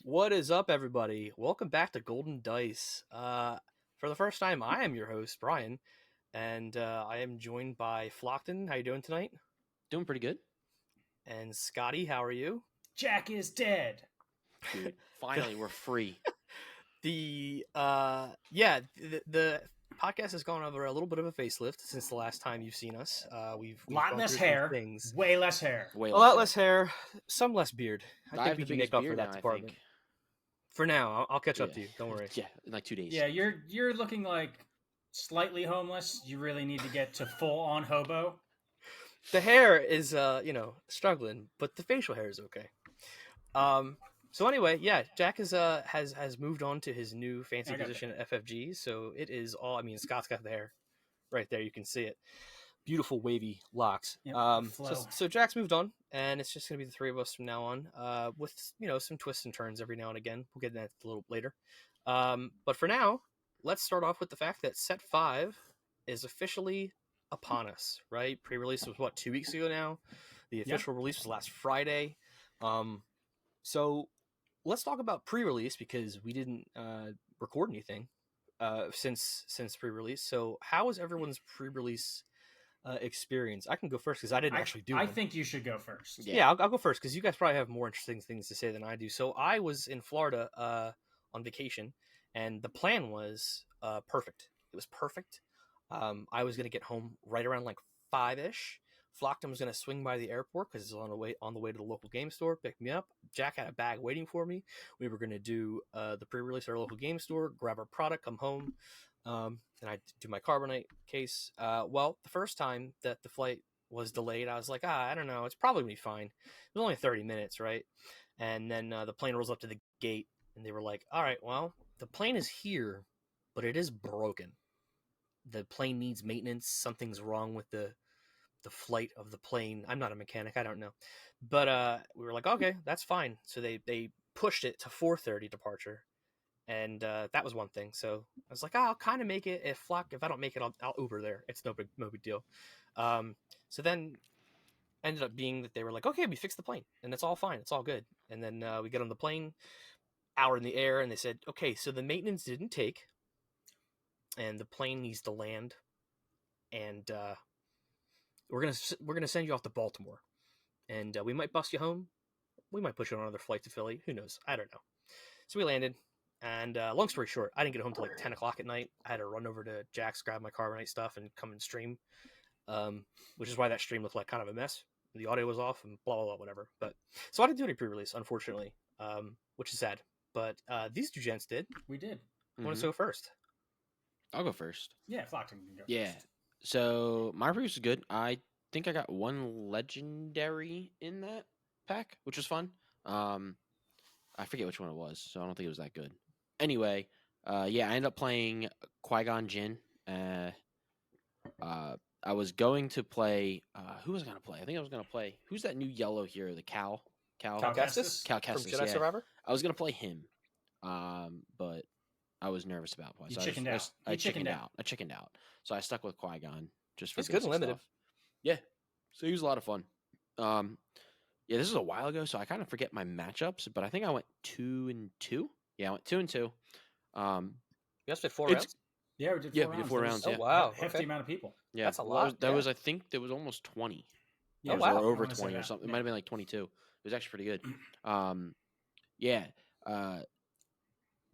What is up, everybody? Welcome back to Golden Dice. For the first time, I am your host, Brian, and I am joined by Flockton. How you doing tonight? Doing pretty good. And Scotty, how are you? Jack is dead. Dude, finally, we're free. The podcast has gone over a little bit of a facelift since the last time you've seen us. We've Lot gone less through some hair. things. Way less hair. Way A lot less hair, some less beard. I think we can make up for that department. For now, I'll catch up to you. Don't worry. Yeah, in like 2 days. Yeah, you're looking like slightly homeless. You really need to get to full on hobo. The hair is struggling, but the facial hair is okay. So anyway, yeah, Jack has moved on to his new fancy position at FFG. So it is all. I mean, Scott's got the hair right there. You can see it. Beautiful wavy locks. Yep, so Jack's moved on, and it's just gonna be the three of us from now on. With some twists and turns every now and again. We'll get into that a little later. But for now, let's start off with the fact that Set 5 is officially upon us. Right, pre-release was 2 weeks ago now. The official release was last Friday. So let's talk about pre-release because we didn't record anything since pre-release. So how was everyone's pre-release experience? I can go first because I didn't actually do it. I think you should go first. Yeah, I'll go first because you guys probably have more interesting things to say than I do. So I was in Florida on vacation, and the plan was perfect. It was perfect. I was going to get home right around like 5-ish. Flockton was going to swing by the airport because it's on the way to the local game store, pick me up. Jack had a bag waiting for me. We were going to do the pre-release at our local game store, grab our product, come home, and I do my carbonite case. Well, the first time that the flight was delayed, I was like, I don't know, it's probably going to be fine. It was only 30 minutes, right? And then the plane rolls up to the gate, and they were like, all right, well, the plane is here, but it is broken. The plane needs maintenance. Something's wrong with the flight of the plane. I'm not a mechanic, I don't know, but we were like, okay, that's fine. So they pushed it to 4:30 departure, and that was one thing. So I was like, I'll kind of make it. If I don't make it, I'll Uber there. It's no big deal. So then ended up being that they were like, okay, we fixed the plane and it's all fine, it's all good. And then we get on the plane, hour in the air, and they said, okay, so the maintenance didn't take, and the plane needs to land, and we're gonna send you off to Baltimore, and we might bus you home. We might put you on another flight to Philly. Who knows? I don't know. So we landed, and long story short, I didn't get home till like 10 o'clock at night. I had to run over to Jack's, grab my carbonite stuff, and come and stream, which is why that stream looked like kind of a mess. The audio was off and blah, blah, blah, whatever. But so I didn't do any pre-release, unfortunately, which is sad. But these two gents did. We did. Want to go first? I'll go first. Yeah, Flockton can go first. So my pre-release was good. I think I got one legendary in that pack, which was fun. I forget which one it was, so I don't think it was that good. Anyway, I ended up playing Qui-Gon Jinn. I was going to play. Who was I going to play? I think I was going to play. Who's that new yellow hero? The Cal Kestis? Cal Kestis, from Jedi Survivor? I was going to play him, but I was nervous about playing. So I chickened out. So I stuck with Qui-Gon just for it's good and limited. Stuff. Yeah, so he was a lot of fun. This was a while ago, so I kind of forget my matchups, but I think I went 2-2. Yeah, I went 2-2. You guys did 4 rounds? Yeah, we did 4 rounds. We did 4 rounds. Oh, wow. A hefty amount of people. Yeah, that's a lot. I think there was almost 20. Yeah, or over 20 or something. It might have been like 22. It was actually pretty good.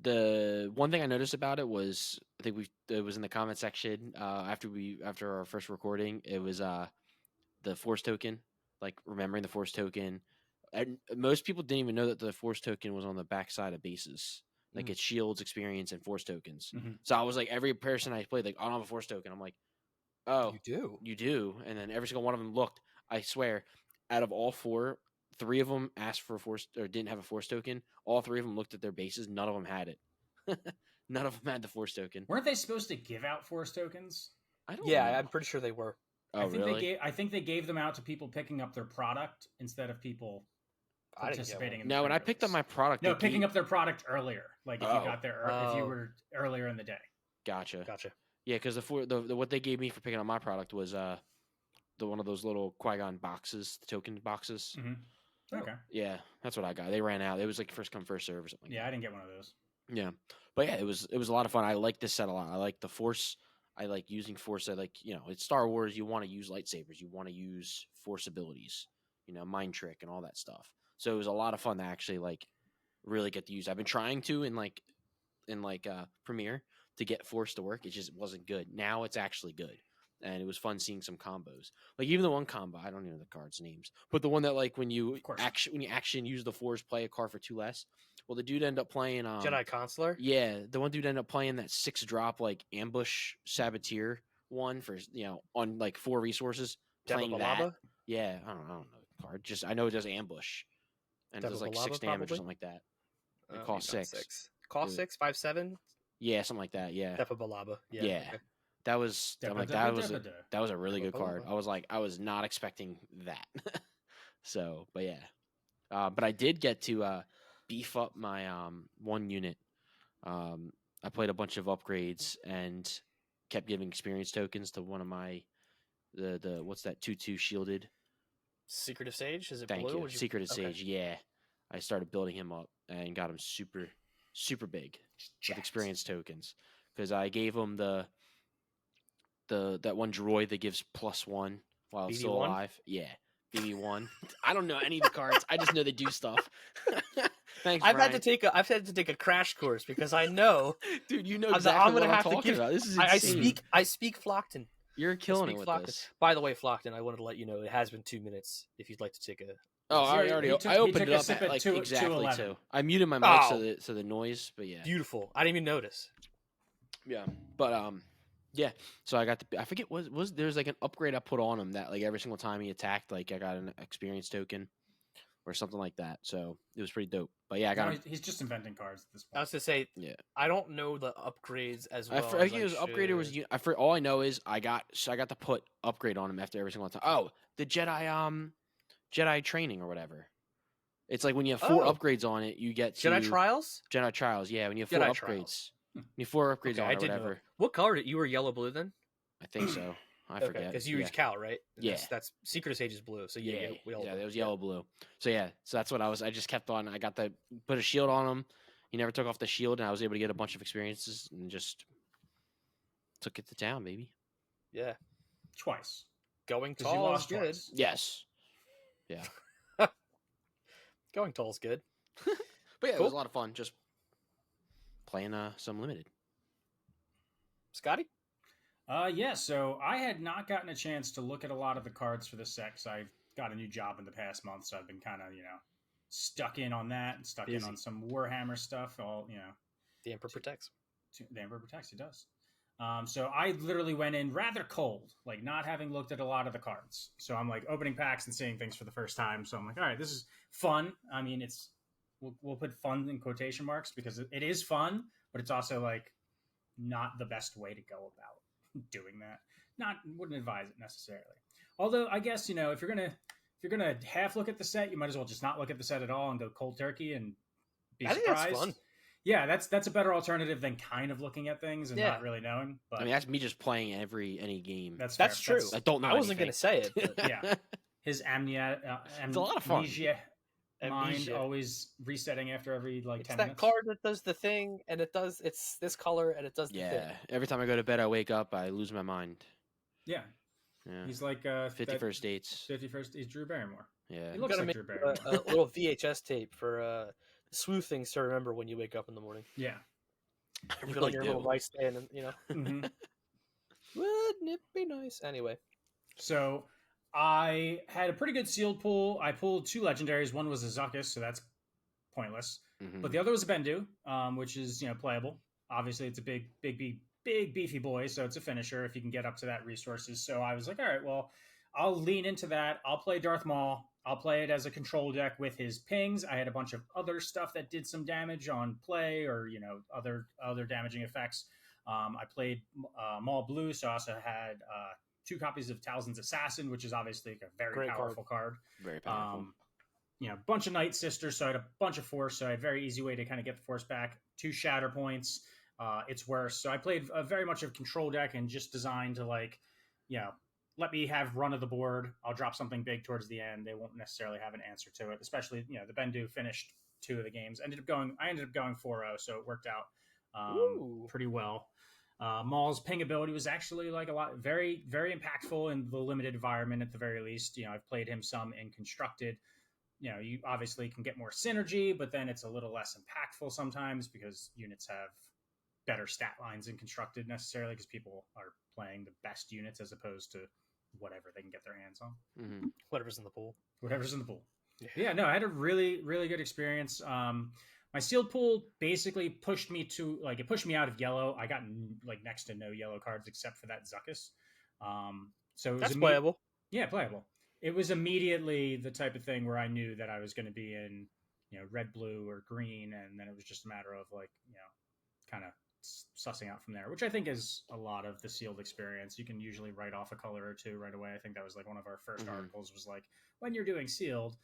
The one thing I noticed about it was, I think it was in the comment section after our first recording. It was the Force token, like remembering the Force token. And most people didn't even know that the Force token was on the backside of bases. Like it's shields, experience, and Force tokens. Mm-hmm. So I was like, every person I played, like, I don't have a Force token. I'm like, oh, you do. And then every single one of them looked. I swear, out of all 4, 3 of them asked for a Force or didn't have a Force token. All 3 of them looked at their bases. None of them had it. None of them had the Force token. Weren't they supposed to give out Force tokens? I don't know. I'm pretty sure they were. Oh, really? I think they gave them out to people picking up their product instead of people participating in the when I picked up my product. No, picking up their product earlier. Like if you got there, if you were earlier in the day. Gotcha. Yeah, because the what they gave me for picking up my product was the one of those little Qui-Gon boxes, the token boxes. Mm-hmm. Okay. Yeah, that's what I got. They ran out. It was like first come first serve or something. Yeah, I didn't get one of those. Yeah, but yeah, it was a lot of fun. I like this set a lot. I like the Force. I like using Force. I like it's Star Wars. You want to use lightsabers. You want to use Force abilities. Mind trick and all that stuff. So it was a lot of fun to actually like really get to use. I've been trying to in Premiere to get Force to work. It just wasn't good. Now it's actually good. And it was fun seeing some combos. Like even the one combo, I don't even know the cards' names, but the one that like when you action use the Force, play a card for 2 less. Well, the dude ended up playing Jedi Consular. Yeah, the one dude ended up playing that 6-drop like ambush saboteur one for on like 4 resources. Playing that. Yeah, I don't know the card. Just I know it does ambush, and it does like 6 damage or something like that. It costs 6. Cost 6, 5/7. Yeah, something like that. Yeah. Depa Balaba. Yeah. Okay. That was that was a really good card. I was not expecting that. So, but yeah. But I did get to beef up my 1 unit. I played a bunch of upgrades and kept giving experience tokens to one of my the what's that 2/2 shielded. Secretive Sage? Is it Thank blue? you. Secretive Sage, yeah. I started building him up and got him super big with experience tokens because I gave him that one droid that gives +1 while it's still BB-1? alive. Yeah, BB-1. I don't know any of the cards. I just know they do stuff. Thanks, I've Brian. had to take a crash course because I know, dude. You know exactly what I'm talking about. This is insane. I speak Flockton. You're killing it with Flockton. this. By the way, Flockton, I wanted to let you know it has been 2 minutes. If you'd like to take a Oh, I opened it up at at like two- exactly 2:11. 2. I muted my mic so the noise, but yeah. Beautiful. I didn't even notice. Yeah, but yeah. So I got I forget was there's like an upgrade I put on him that like every single time he attacked, like I got an experience token or something like that. So it was pretty dope. But yeah, I got him. He's just inventing cards at this point. I was to say, Yeah. I don't know the upgrades as well. I think it was upgraded was all I know is I got to put upgrade on him after every single time. Oh, the Jedi training or whatever. It's like when you have 4 upgrades on it, you get to Jedi Trials. Jedi Trials, yeah. When you have 4 Jedi upgrades, Trials. when you have 4 upgrades Okay, on I it or didn't whatever. know. What color did you were yellow blue then? I think so. I forget because you use Cal, right? And Yeah. that's Secret Sage is blue. So Yeah, we all it was yellow blue. So yeah, so that's what I just kept on. I got put a shield on him. He never took off the shield, and I was able to get a bunch of experiences and just took it to town, baby. Yeah, Twice. going 'Cause you tall is lost good. twice. Yes. Yeah. Going tall is good. But yeah, it Cool. was a lot of fun just playing some limited. Scotty? Yeah, so I had not gotten a chance to look at a lot of the cards for this set because I've got a new job in the past month, so I've been kind of, stuck in on that and stuck in on some Warhammer stuff. The Emperor protects. The Emperor protects, he does. So I literally went in rather cold, like not having looked at a lot of the cards. So I'm like opening packs and seeing things for the first time. So I'm like, all right, this is fun. I mean, we'll put fun in quotation marks because it is fun, but it's also like not the best way to go about doing that. Wouldn't advise it necessarily. Although I guess if you're gonna half look at the set, you might as well just not look at the set at all and go cold turkey and be surprised. I think that's fun. Yeah, that's a better alternative than kind of looking at things and not really knowing. But I mean, that's me just playing any game. That's true. I don't know. I wasn't going to say it. But yeah, his amnesia. It's a lot of fun. Mind always resetting after every 10 minutes. That card that does the thing, and it's this color, and it does the thing. Yeah, every time I go to bed, I wake up, I lose my mind. Yeah. He's like 51st dates. 51st. He's Drew Barrymore. Yeah, he looks like Drew Barrymore. A little VHS tape for smooth things to remember when you wake up in the morning. Yeah, I you really your do. little nightstand, and Mm-hmm. Wouldn't it be nice? Anyway, so I had a pretty good sealed pull. I pulled 2 legendaries. One was a Zuckuss, so that's pointless. Mhm. But the other was a Bendu, which is playable. Obviously, it's a big beefy boy, so it's a finisher if you can get up to that resources. So I was like, all right, well, I'll lean into that. I'll play Darth Maul. I'll play it as a control deck with his pings. I had a bunch of other stuff that did some damage on play, or other damaging effects. I played Maul Blue, so I also had 2 copies of Talzin's Assassin, which is obviously a very Great powerful card. Very powerful. Bunch of Night Sisters, so I had a bunch of Force, so I had a very easy way to kind of get the Force back. 2 Shatter Points. It's worse. So I played very much of control deck and just designed to let me have run of the board. I'll drop something big towards the end. They won't necessarily have an answer to it, especially, the Bendu finished 2 of the games. I ended up going 4-0, so it worked out pretty well. Maul's ping ability was actually like very, very impactful in the limited environment at the very least. I've played him some in constructed. You obviously can get more synergy, but then it's a little less impactful sometimes because units have better stat lines in constructed necessarily because people are playing the best units as opposed to whatever they can get their hands on. Mm-hmm. Whatever's in the pool. Yeah, no, I had a really, really good experience. My sealed pool basically pushed me out of yellow. I got like next to no yellow cards except for that Zuckuss. So it was That's playable. Yeah, playable. It was immediately the type of thing where I knew that I was going to be in, red, blue, or green, and then it was just a matter of kind of sussing out from there, which I think is a lot of the sealed experience. You can usually write off a color or two right away. I think that was like one of our first articles was like, when you're doing sealed,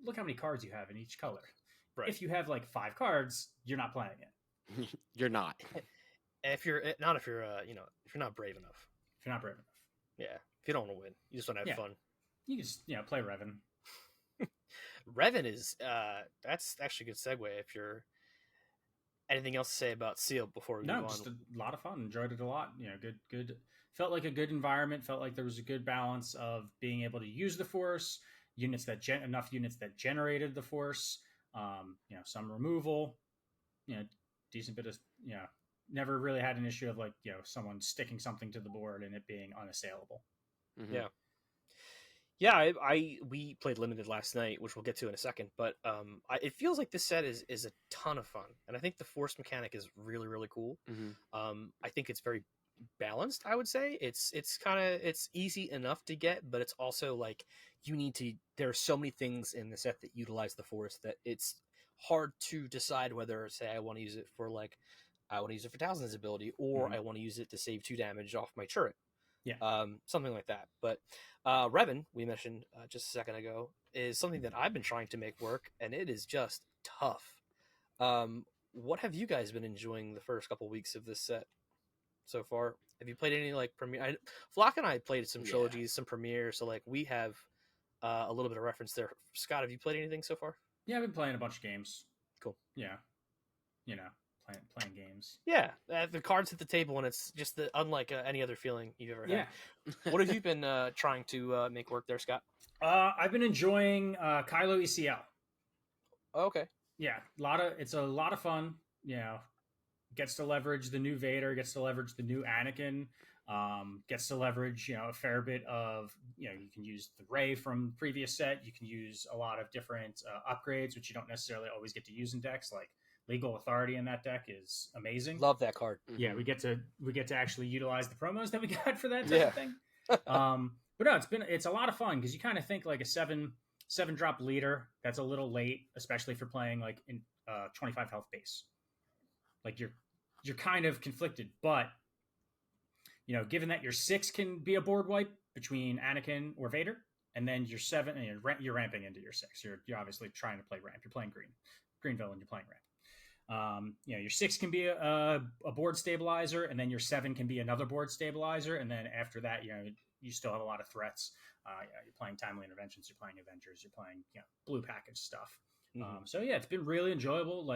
look how many cards you have in each color. Right. If you have like 5 cards, you're not playing it. You're not. If you're not brave enough. If you're not brave enough. Yeah. If you don't want to win, you just want to have fun. You just play Revan. Revan is that's actually a good segue. If you're anything else to say about Seal before we move on? Just a lot of fun. Enjoyed it a lot. Good. Felt like a good environment. Felt like there was a good balance of being able to use the Force. Enough units that generated the Force. Some removal. Decent bit of Never really had an issue of someone sticking something to the board and it being unassailable. Mm-hmm. Yeah, we played limited last night, which we'll get to in a second. But it feels like this set is a ton of fun, and I think the Force mechanic is really, really cool. Mm-hmm. I think it's very balanced. I would say it's easy enough to get, but it's also like there are so many things in the set that utilize the Force that it's hard to decide whether, say, I want to use it for Talzin's ability, or I want to use it to save 2 damage off my turret. Yeah. Something like that. But Revan, we mentioned just a second ago, is something that I've been trying to make work, and it is just tough. What have you guys been enjoying the first couple weeks of this set so far? Have you played any premiere? Flock and I played some trilogies, some premiere, so we have a little bit of reference there. Scott, have you played anything so far? Yeah, I've been playing a bunch of games. Cool. Yeah. Playing games. Yeah, the cards hit the table, and it's just unlike any other feeling you've ever had. Yeah. What have you been trying to make work there, Scott? I've been enjoying Kylo ECL. Okay. Yeah, it's a lot of fun. Gets to leverage the new Vader, gets to leverage the new Anakin, gets to leverage a fair bit of you can use the Rey from previous set. You can use a lot of different upgrades, which you don't necessarily always get to use in decks, like Legal Authority in that deck is amazing. Love that card. Yeah, we get to actually utilize the promos that we got for that type of thing. But no, it's a lot of fun because you kind of think like a 7-drop leader. That's a little late, especially for playing in 25 health base. Like you're kind of conflicted, but given that your 6 can be a board wipe between Anakin or Vader, and then your 7 and you're ramping into your 6. You're obviously trying to play ramp. You're playing green villain. You're playing ramp. Your 6 can be a board stabilizer, and then your 7 can be another board stabilizer, and then after that, you still have a lot of threats. You're playing timely interventions, you're playing Avengers, you're playing blue package stuff. Mm-hmm. So yeah, it's been really enjoyable.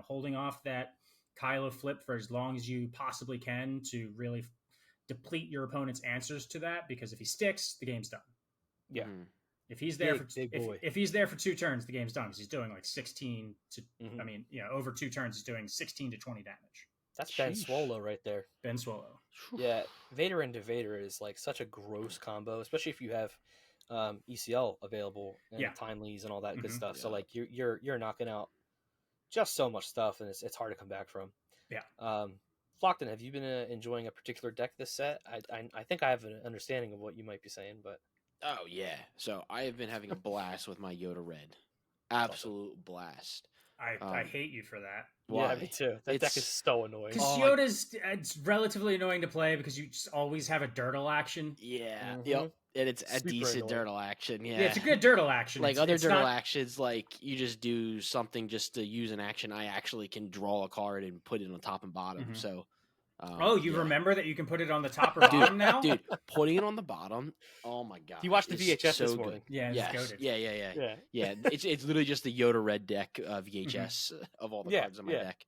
Holding off that Kylo flip for as long as you possibly can to really deplete your opponent's answers to that, because if he sticks, the game's done. Yeah. Mm-hmm. If he's there if he's there for 2 turns, the game's done because he's doing 16 to. Mm-hmm. I mean, over 2 turns, he's doing 16 to 20 damage. That's Ben Swallow right there. Ben Swallow. Yeah, Vader into Vader is such a gross combo, especially if you have ECL available and timelies and all that good stuff. Yeah. So you're knocking out just so much stuff, and it's hard to come back from. Yeah. Flockton, have you been enjoying a particular deck this set? I think I have an understanding of what you might be saying, but. Oh yeah, so I have been having a blast with my Yoda Red, absolute blast. I hate you for that. Why? Yeah, me too. That deck is so annoying. Because Yoda's it's relatively annoying to play because you just always have a Dirtle action. Yeah, Mm-hmm. yep, and it's a Super decent annoying. Dirtle action. Yeah, it's a good Dirtle action. Other Dirtle actions, you just do something just to use an action. I actually can draw a card and put it on top and bottom. Mm-hmm. So Oh, you yeah. remember that you can put it on the top or bottom now? Dude, putting it on the bottom. Oh my god! You watched the it's VHS so this good. morning. Yeah, it's Yes. goated. Yeah. It's literally just the Yoda red deck VHS of all the Yeah, cards on my yeah. deck.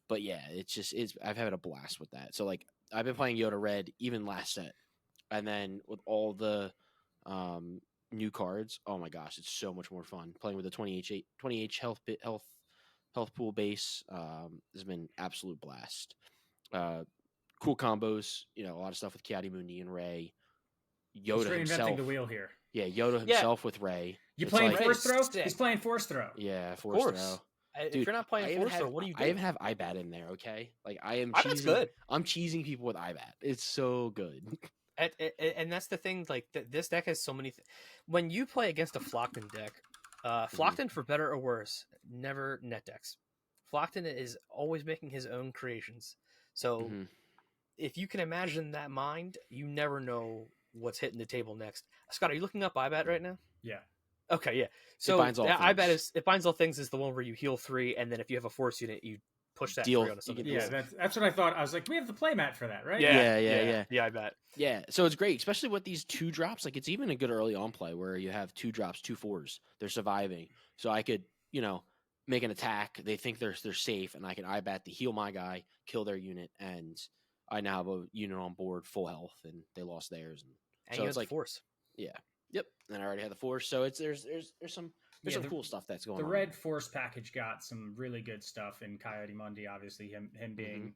But yeah, I've had a blast with that. So like I've been playing Yoda red even last set, and then with all the new cards. Oh my gosh, it's so much more fun playing with the 20H health pool base. Has been absolute blast. Cool combos, a lot of stuff with Kiadi Mundi and Ray. He's Yoda reinventing himself. the wheel here. Yeah, Yoda himself with Ray. You It's playing like- force throw? Sick. He's playing force throw. Yeah, Of force course. throw. If Dude, you're not playing force throw, what are you doing? I even have IBAT in there, okay? Like I am IBAT's cheesing. good. I'm cheesing people with IBAT. It's so good. And that's the thing. Like this deck has so many. When you play against a Flockton deck, Flockton, for better or worse, never net decks. Flockton is always making his own creations. So Mhm. if you can imagine that mind, you never know what's hitting the table next. Scott, are you looking up IBAT right now? Yeah. Okay, yeah. So binds all IBAT things. it binds all things is the one where you heal 3, and then if you have a force unit, you push that Deal- 3 onto something. you Yeah, can that's what I thought. I was like, we have the playmat for that, right? Yeah. Yeah, I bet. Yeah, so it's great, especially with these 2-drops. Like it's even a good early on play where you have 2 drops, 2 4s. They're surviving, so I could, make an attack. They think they're safe, and I can IBAT to heal my guy, kill their unit, and I now have a unit on board full health, and they lost theirs. And So you it's have like force. Yeah, yep. And I already had the force, so there's some cool stuff that's going The on. red force package got some really good stuff in Coyote Mundi. Obviously, him being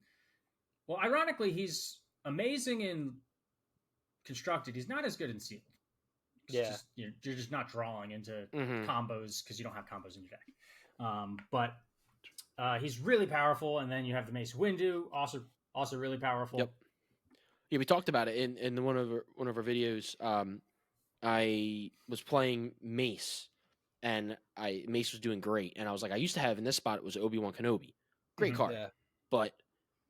well, ironically, he's amazing in constructed. He's not as good in sealed. You're just not drawing into combos because you don't have combos in your deck. But he's really powerful, and then you have the Mace Windu, also really powerful. Yep. Yeah, we talked about it in one of our videos. I was playing Mace, and Mace was doing great, and I was like, I used to have in this spot it was Obi-Wan Kenobi, great card, Yeah. but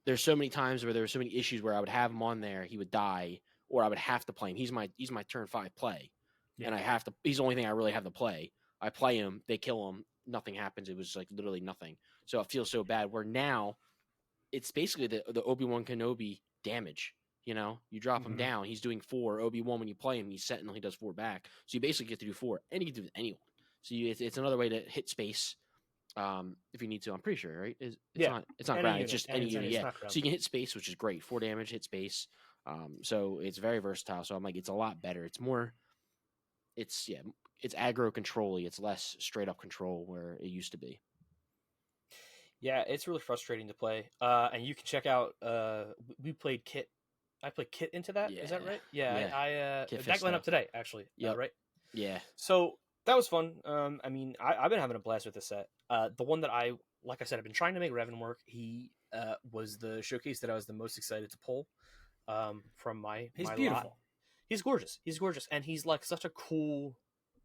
there's so many times where there were so many issues where I would have him on there, he would die, or I would have to play him. He's my turn 5 play, and I have to. He's the only thing I really have to play. I play him, they kill him, nothing happens. It was like literally nothing. So it feels so bad. Where now, it's basically the Obi-Wan Kenobi damage. You drop him down, he's doing 4. Obi-Wan, when you play him, he's Sentinel, he does 4 back. So you basically get to do 4, and you can do it with anyone. So it's another way to hit space if you need to. I'm pretty sure, right? It's not ground. It's just any unit. Yeah. So you can hit space, which is great. 4 damage, hit space. So it's very versatile. So I'm like, it's a lot better. It's more. It's aggro control-y. It's less straight up control where it used to be. Yeah, it's really frustrating to play. And you can check out. We played Kit. I played Kit into that. Is that right? Yeah. I that went up today actually. Yeah. Right. Yeah. So that was fun. I mean, I've been having a blast with this set. The one that like I said, I've been trying to make Revan work. He was the showcase that I was the most excited to pull from my. He's my beautiful. Lot. He's gorgeous. He's gorgeous, and he's like such a cool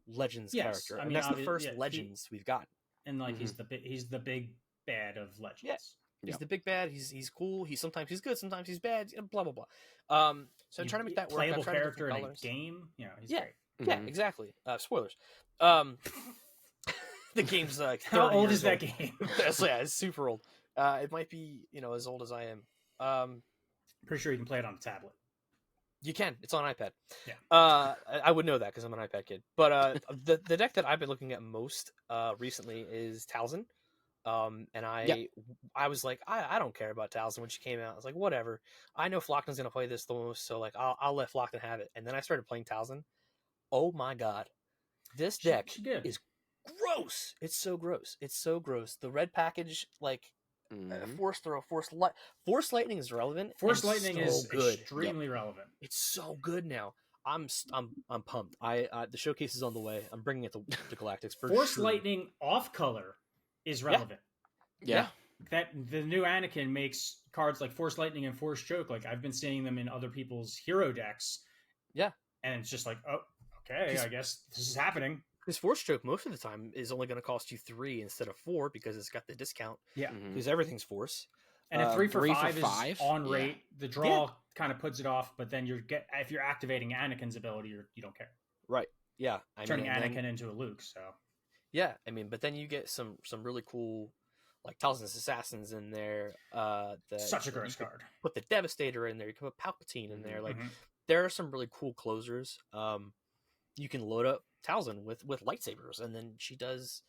Legends character. I and mean, that's the first Legends we've got. And like he's the big bad of Legends. Yeah. He's the big bad. He's cool. Sometimes he's good. Sometimes he's bad. Blah blah blah. So I'm trying to make that work. Playable character in a game. He's great. Yeah, exactly. Spoilers. The game's like how old is that game? It's super old. It might be as old as I am. Pretty sure you can play it on a tablet. You can. It's on iPad. Yeah. I would know that because I'm an iPad kid. But the deck that I've been looking at most recently is Talzin. And I was like, I don't care about Talzin when she came out. I was like, whatever. I know Flockton's gonna play this the most, so like I'll let Flockton have it. And then I started playing Talzin. Oh my god, this deck is gross. It's so gross. It's so gross. The red package, like force throw, force lightning is relevant. Force lightning is extremely relevant. It's so good now. I'm pumped. The showcase is on the way. I'm bringing it to Galactics for Force sure. lightning off color is relevant. Yeah. That the new Anakin makes cards like Force Lightning and Force Choke. Like I've been seeing them in other people's hero decks. Yeah. And it's just like, oh, okay, I guess this is happening. Because Force Choke most of the time is only going to cost you 3 instead of 4 because it's got the discount. Yeah. Because everything's Force. And a 3 for 3 5 for 5 is on rate. The draw kind of puts it off, but then if you're activating Anakin's ability, you don't care. Right. Yeah. Turning Anakin into a Luke. So. Yeah, I mean, but then you get some really cool like Talzin's Assassins in there. Such a gross card. Put the Devastator in there. You can put Palpatine in there. Like Mhm. there are some really cool closers. You can load up Talzin with lightsabers, and then she does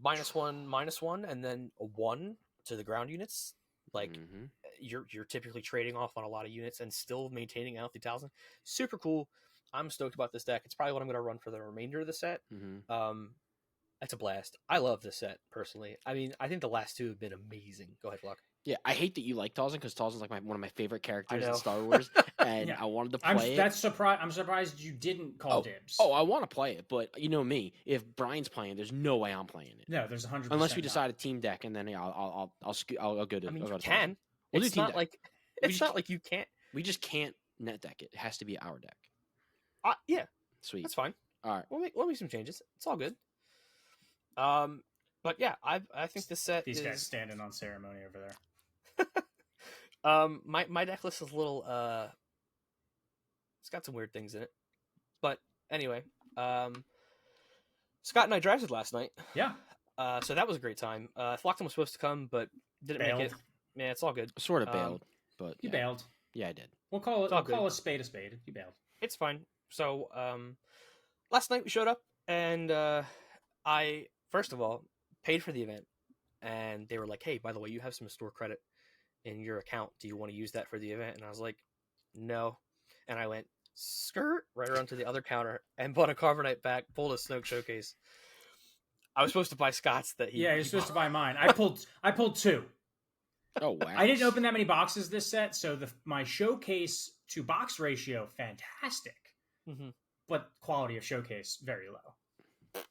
-1/-1, and then a 1 to the ground units. Like Mhm. you're typically trading off on a lot of units and still maintaining out the Talzin. Super cool. I'm stoked about this deck. It's probably what I'm going to run for the remainder of the set. Mhm. That's a blast. I love this set personally. I mean, I think the last two have been amazing. Go ahead, Flock. Yeah, I hate that you like Talzin because Talzin's like one of my favorite characters know. in Star Wars, and Yeah. I wanted to I'm play it. that's surprised. I'm surprised you didn't call dibs. Oh, I want to play it, but you know me. If Brian's playing, there's no way I'm playing it. No, there's 100%. Unless we decide a team deck, and then I'll go to. I mean, I'll go you to can. Talzin. We'll do It's team not deck. like it's not like you can't. We just can't net deck it. It has to be our deck. Yeah, Sweet. that's fine. All right. We'll make some changes. It's all good. But yeah, I think this set These is guys standing on ceremony over there. my deck list is a little it's got some weird things in it. But anyway, Scott and I drafted last night. Yeah. So that was a great time. Flockton was supposed to come, but didn't Bailed. make it. Yeah, it's all good. Sort of bailed, but You yeah. bailed. Yeah, I did. We'll call it. It's all We'll call good. a spade a spade. You bailed. It's fine. So last night we showed up, and I first of all paid for the event, and they were like, "Hey, by the way, you have some store credit in your account. Do you want to use that for the event?" And I was like, "No," and I went skirt right around to the other counter and bought a Carbonite pack, pulled a Snoke showcase. I was supposed to buy Scott's that he. Yeah, you're supposed to buy mine. I pulled two. Oh wow! I didn't open that many boxes this set, so my showcase to box ratio fantastic, Mm-hmm. but quality of showcase very low.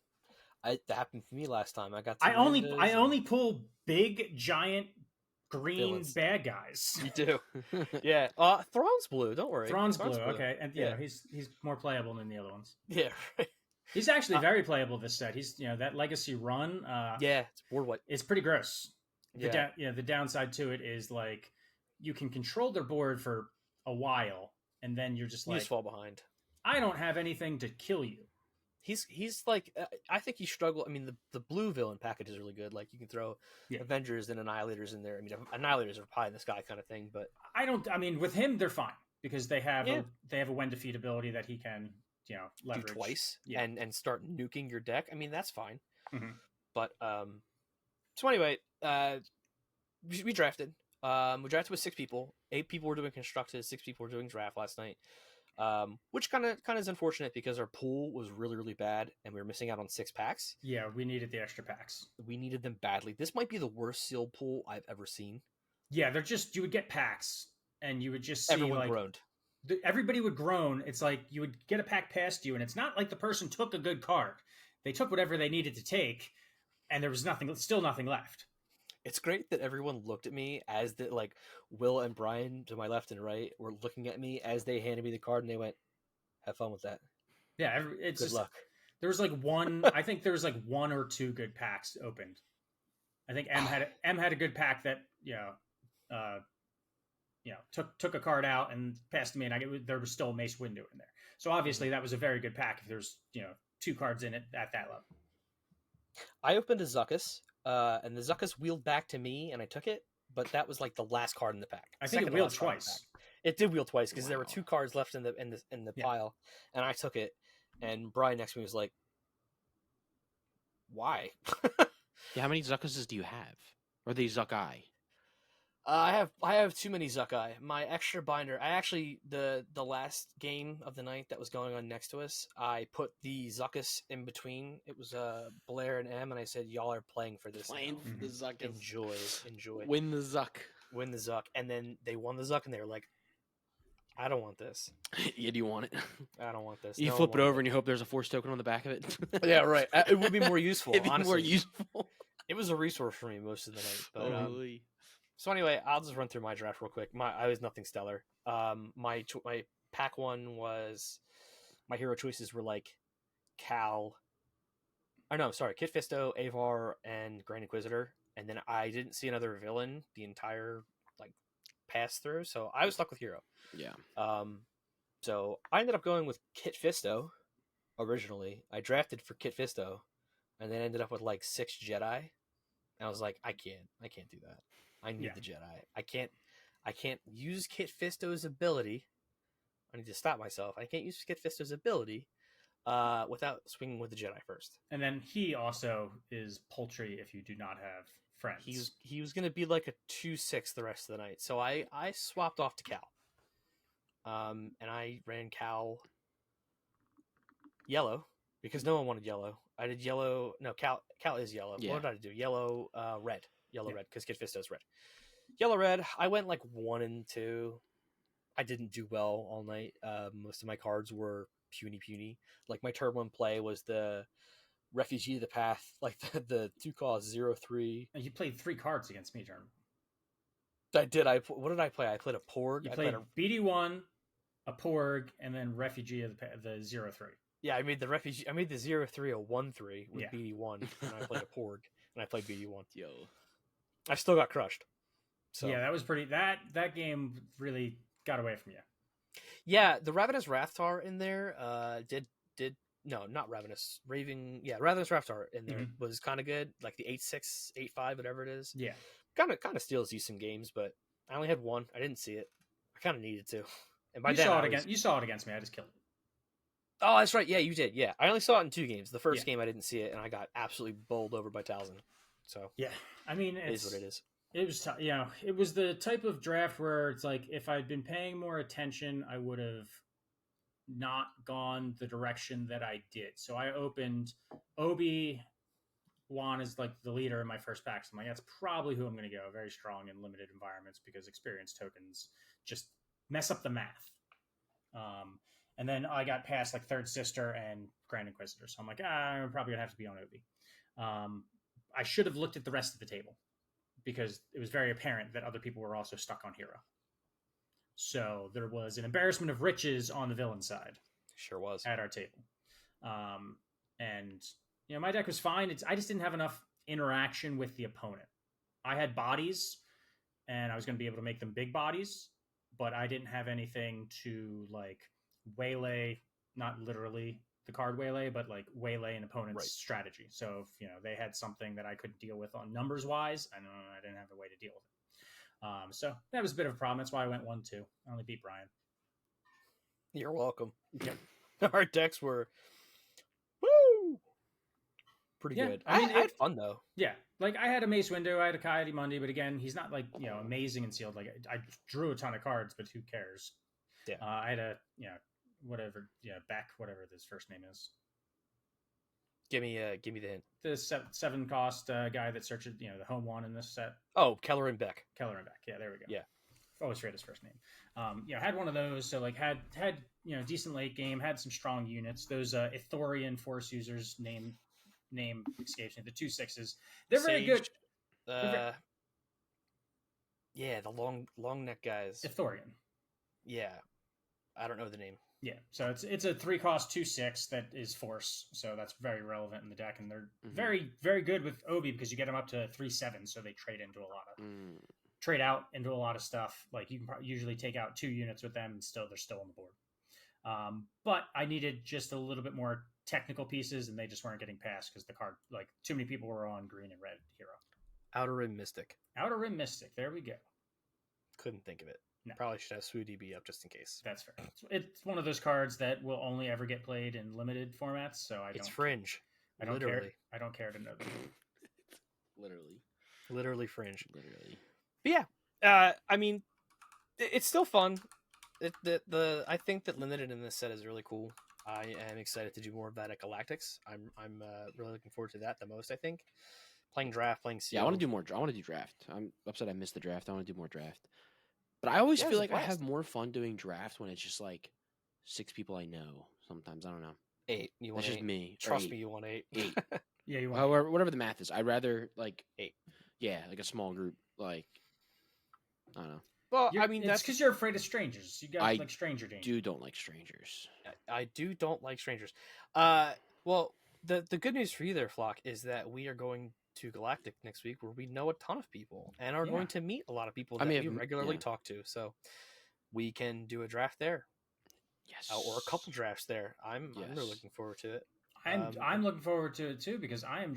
That happened for me last time. I got. I only pull big giant green Villains. bad guys. You do. Yeah. Thrawn's blue. Don't worry. Thrawn's blue. Okay, and yeah, he's more playable than the other ones. Yeah. Right. He's actually very playable this set. He's that legacy run. Yeah, it's board white. It's pretty gross. Yeah. The downside to it is like you can control their board for a while, and then you're just You like, just fall behind. I don't have anything to kill you. He's like I think he struggled. I mean, the blue villain package is really good. Like you can throw Avengers and Annihilators in there. I mean, Annihilators are pie in the sky kind of thing. But I mean, with him they're fine because they have a when defeat ability that he can leverage do twice and start nuking your deck. I mean, that's fine. Mm-hmm. But so anyway, we drafted. We drafted with 6 people. 8 people were doing constructed. 6 people were doing draft last night. Which kind of is unfortunate because our pool was really, really bad and we were missing out on 6 packs. Yeah, we needed the extra packs. We needed them badly. This might be the worst sealed pool I've ever seen. Yeah, they're just you would get packs and you would just see everyone groaned. Everybody would groan. It's like you would get a pack past you, and it's not like the person took a good card. They took whatever they needed to take, and there was still nothing left. It's great that everyone looked at me as Will and Brian to my left and right were looking at me as they handed me the card, and they went, "Have fun with that." Yeah, good luck. There was one. I think there was 1 or 2 good packs opened. I think M had a good pack that took a card out and passed to me, and there was still a Mace Windu in there. So obviously that was a very good pack if there's 2 cards in it at that level. I opened a Zuckuss, and the Zuckuss wheeled back to me, and I took it, but that was like the last card in the pack. I think it wheeled twice. It did wheel twice because there were 2 cards left in the pile, and I took it, and Brian next to me was like, "Why?" Yeah, how many Zuckasses do you have? Or are they Zuck-Eye? I have too many Zuck-Eye. My extra binder. I actually the last game of the night that was going on next to us. I put the Zuckuss in between. It was Blair and M, and I said, "Y'all are playing for this. Playing for the Zuckuss. Enjoy. Win the Zuck. Win the Zuck." And then they won the Zuck, and they were like, "I don't want this. Yeah, do you want it? I don't want this." You flip it over and you hope there's a Force token on the back of it. Yeah, right. It would be more useful. It'd be honestly. more useful. It was a resource for me most of the night, but. So anyway, I'll just run through my draft real quick. I was nothing stellar. My pack 1 was my hero choices were like Cal. Oh no, sorry, Kit Fisto, Avar, and Grand Inquisitor. And then I didn't see another villain the entire pass through, so I was stuck with hero. Yeah. So I ended up going with Kit Fisto originally. I drafted for Kit Fisto, and then ended up with 6 Jedi. And I was like, I can't do that. I need Yeah. the Jedi. I can't use Kit Fisto's ability. I need to stop myself. I can't use Kit Fisto's ability without swinging with the Jedi first. And then he also is paltry if you do not have friends. He was going to be like a 2-6 the rest of the night. So I swapped off to Cal. And I ran Cal yellow because no one wanted yellow. I did yellow. No, Cal is yellow. Yeah. What did I do? Yellow, red. Yellow, red, because Kit Fisto's red. Yellow, red. I went like 1 and 2. I didn't do well all night. Most of my cards were puny. Like my turn 1 play was the Refugee of the Path, like the 2-cost 0/3. And you played 3 cards against me, Jeremy. I did. What did I play? I played a Porg. You played BD1, a Porg, and then Refugee of the 0/3. Yeah, I made the Refugee. I made the 0/3 a 1/3 with Yeah. BD1, and I played a Porg, and I played BD1. Yo. I still got crushed. So Yeah, that was pretty. That game really got away from you. yeah, the Ravenous Rathtar in there did no, not Ravenous, Raving. Yeah, Ravenous Rathtar in there was kind of good, like the 8-6, 8-5, whatever it is. Yeah. Kind of steals you some games, but I only had 1. I didn't see it. I kind of needed to. And by You then saw I it was- again. You saw it against me. I just killed it. Oh, that's right. Yeah, you did. Yeah, I only saw it in 2 games. The first game I didn't see it, and I got absolutely bowled over by Talzin. So Yeah, I mean, it is what it is. It was, it was the type of draft where it's like if I'd been paying more attention, I would have not gone the direction that I did. So I opened Obi-Wan as like the leader in my first pack. So I'm like, that's probably who I'm going to go. Very strong in limited environments because experience tokens just mess up the math. And then I got past like Third Sister and Grand Inquisitor. So I'm like, I'm probably going to have to be on Obi. I should have looked at the rest of the table because it was very apparent that other people were also stuck on Hero. So there was an embarrassment of riches on the villain side. Sure was. At our table. And, my deck was fine. I just didn't have enough interaction with the opponent. I had bodies, and I was going to be able to make them big bodies, but I didn't have anything to, like, waylay, not literally the card waylay, but, like, waylay an opponent's strategy. So if, they had something that I couldn't deal with on numbers-wise, I didn't have a way to deal with it. So that was a bit of a problem. That's why I went 1-2. I only beat Brian. You're welcome. Yeah. Our decks were pretty good. I mean, I had fun though. Yeah, like I had a Mace Windu, I had a Coyote Mundi, but again, he's not like amazing and sealed. Like I drew a ton of cards, but who cares? Yeah, I had a whatever Beck, whatever his first name is. Give me the hint. The 7 cost guy that searches the home one in this set. Oh, Keller and Beck. Keller and Beck. Yeah, there we go. Yeah, always forget his first name. Had one of those. So like had decent late game, had some strong units. Those Ithorian Force users name escapes me. The 2/6s. They're very good. Yeah, the long neck guys. Ithorian. Yeah, I don't know the name. Yeah, so it's a 3-cost 2/6 that is Force, so that's very relevant in the deck, and they're very, very good with Obi because you get them up to 3/7, so they trade into a lot of trade out into a lot of stuff. Like you can usually take out 2 units with them, and they're still on the board. But I needed just a little bit more technical pieces, and they just weren't getting past because the card, like too many people were on green and red hero. Outer Rim Mystic. Outer Rim Mystic. There we go. Couldn't think of it. No. Probably should have SWODB up just in case. That's fair. It's one of those cards that will only ever get played in limited formats, so It's fringe. I don't Literally. care. I don't care to know that. Literally fringe. Literally. But yeah, I mean, it's still fun. I think that limited in this set is really cool. I am excited to do more of that at Galactics. I'm really looking forward to that the most. I think playing draft, playing sealed. Yeah, I want to do more. I want to do draft. I'm upset I missed the draft. I want to do more draft. But I always feel like I have more fun doing draft when it's just like 6 people I know. Sometimes I don't know. 8. You want That's 8. just me. Trust me, you want 8. 8. Yeah, you want However, whatever the math is, I'd rather like 8. Yeah, like a small group. Like I don't know. Well, I mean, that's because you're afraid of strangers. You got like stranger danger. Don't like strangers. I don't like strangers. Well, the good news for you there, Flock, is that we are going to Galactic next week, where we know a ton of people and are going to meet a lot of people that we regularly talk to. So we can do a draft there. Yes, or a couple drafts there. I'm really looking forward to it. I'm looking forward to it too because I'm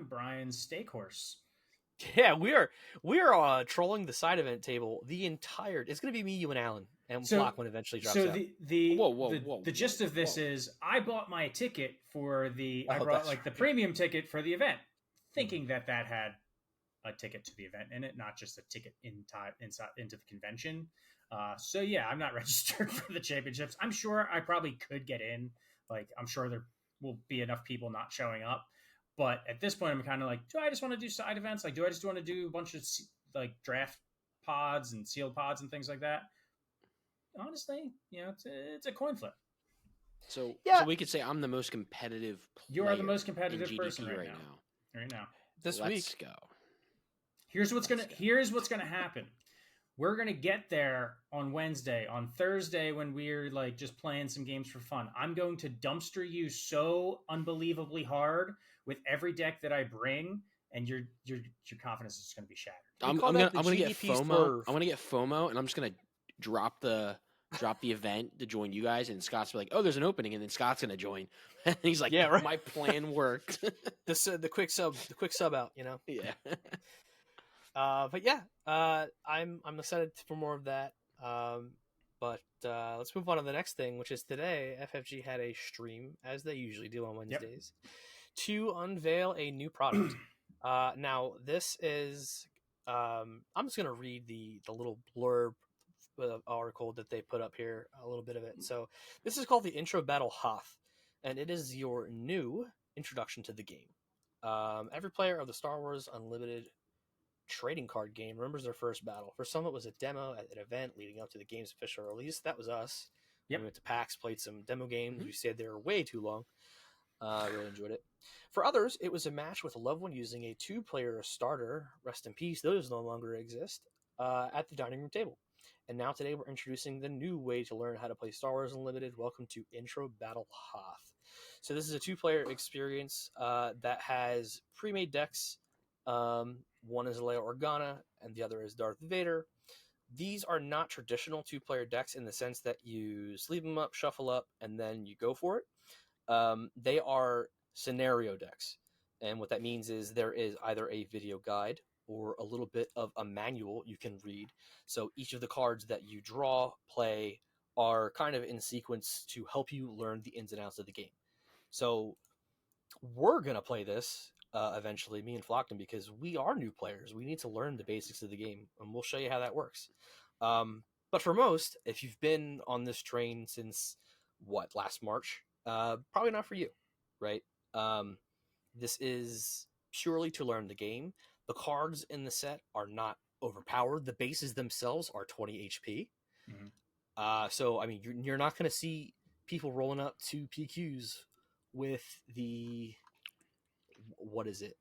Brian's stake horse. Yeah, we are trolling the side event table the entire. It's gonna be me, you, and Alan, and So, Flock when it eventually drops so out. the gist of this is I bought my ticket for I Oh, brought that's like the right. premium ticket for the event, thinking that had a ticket to the event in it, not just a ticket inside into the convention. So yeah, I'm not registered for the championships. I'm sure I probably could get in. Like I'm sure there will be enough people not showing up. But at this point, I'm kind of like, do I just want to do side events? Like, do I just want to do a bunch of like draft pods and sealed pods and things like that? Honestly, it's a coin flip. So Yeah. so we could say I'm the most competitive player. You are the most in competitive GDP person right now. Right now. This Let's week, go. Here's what's gonna happen. We're gonna get there on Wednesday. On Thursday, when we're like just playing some games for fun, I'm going to dumpster you so unbelievably hard with every deck that I bring, and your confidence is just gonna be shattered. I'm call gonna that the get GDP FOMO. swerve. I'm gonna get FOMO, and I'm just gonna drop the event to join you guys. And Scott's be like, "Oh, there's an opening," and then Scott's gonna join. And he's like, Yeah, right. My plan worked. The quick sub out, Yeah. But yeah, I'm excited for more of that. But let's move on to the next thing, which is today FFG had a stream, as they usually do on Wednesdays, to unveil a new product. Now this is I'm just gonna read the little blurb article that they put up here, a little bit of it. So this is called the Intro Battle Hoth, and it is your new introduction to the game. Every player of the Star Wars Unlimited trading card game remembers their first battle. For some, it was a demo at an event leading up to the game's official release. That was us. Yep. We went to PAX, played some demo games. We stayed there way too long. Really enjoyed it. For others, it was a match with a loved one using a 2-player starter. Rest in peace, those no longer exist. At the dining room table. And now today we're introducing the new way to learn how to play Star Wars Unlimited. Welcome to Intro Battle Hoth. So this is a 2-player experience that has pre-made decks. One is Leia Organa, and the other is Darth Vader. These are not traditional 2-player decks in the sense that you sleeve them up, shuffle up, and then you go for it. They are scenario decks. And what that means is there is either a video guide or a little bit of a manual you can read. So each of the cards that you draw, play, are kind of in sequence to help you learn the ins and outs of the game. So we're going to play this eventually, me and Flockton, because we are new players. We need to learn the basics of the game, and we'll show you how that works. But for most, if you've been on this train since, last March, probably not for you, right? This is purely to learn the game. The cards in the set are not overpowered. The bases themselves are 20 HP. Mm-hmm. So, I mean, you're not going to see people rolling up 2 PQs with the... What is it?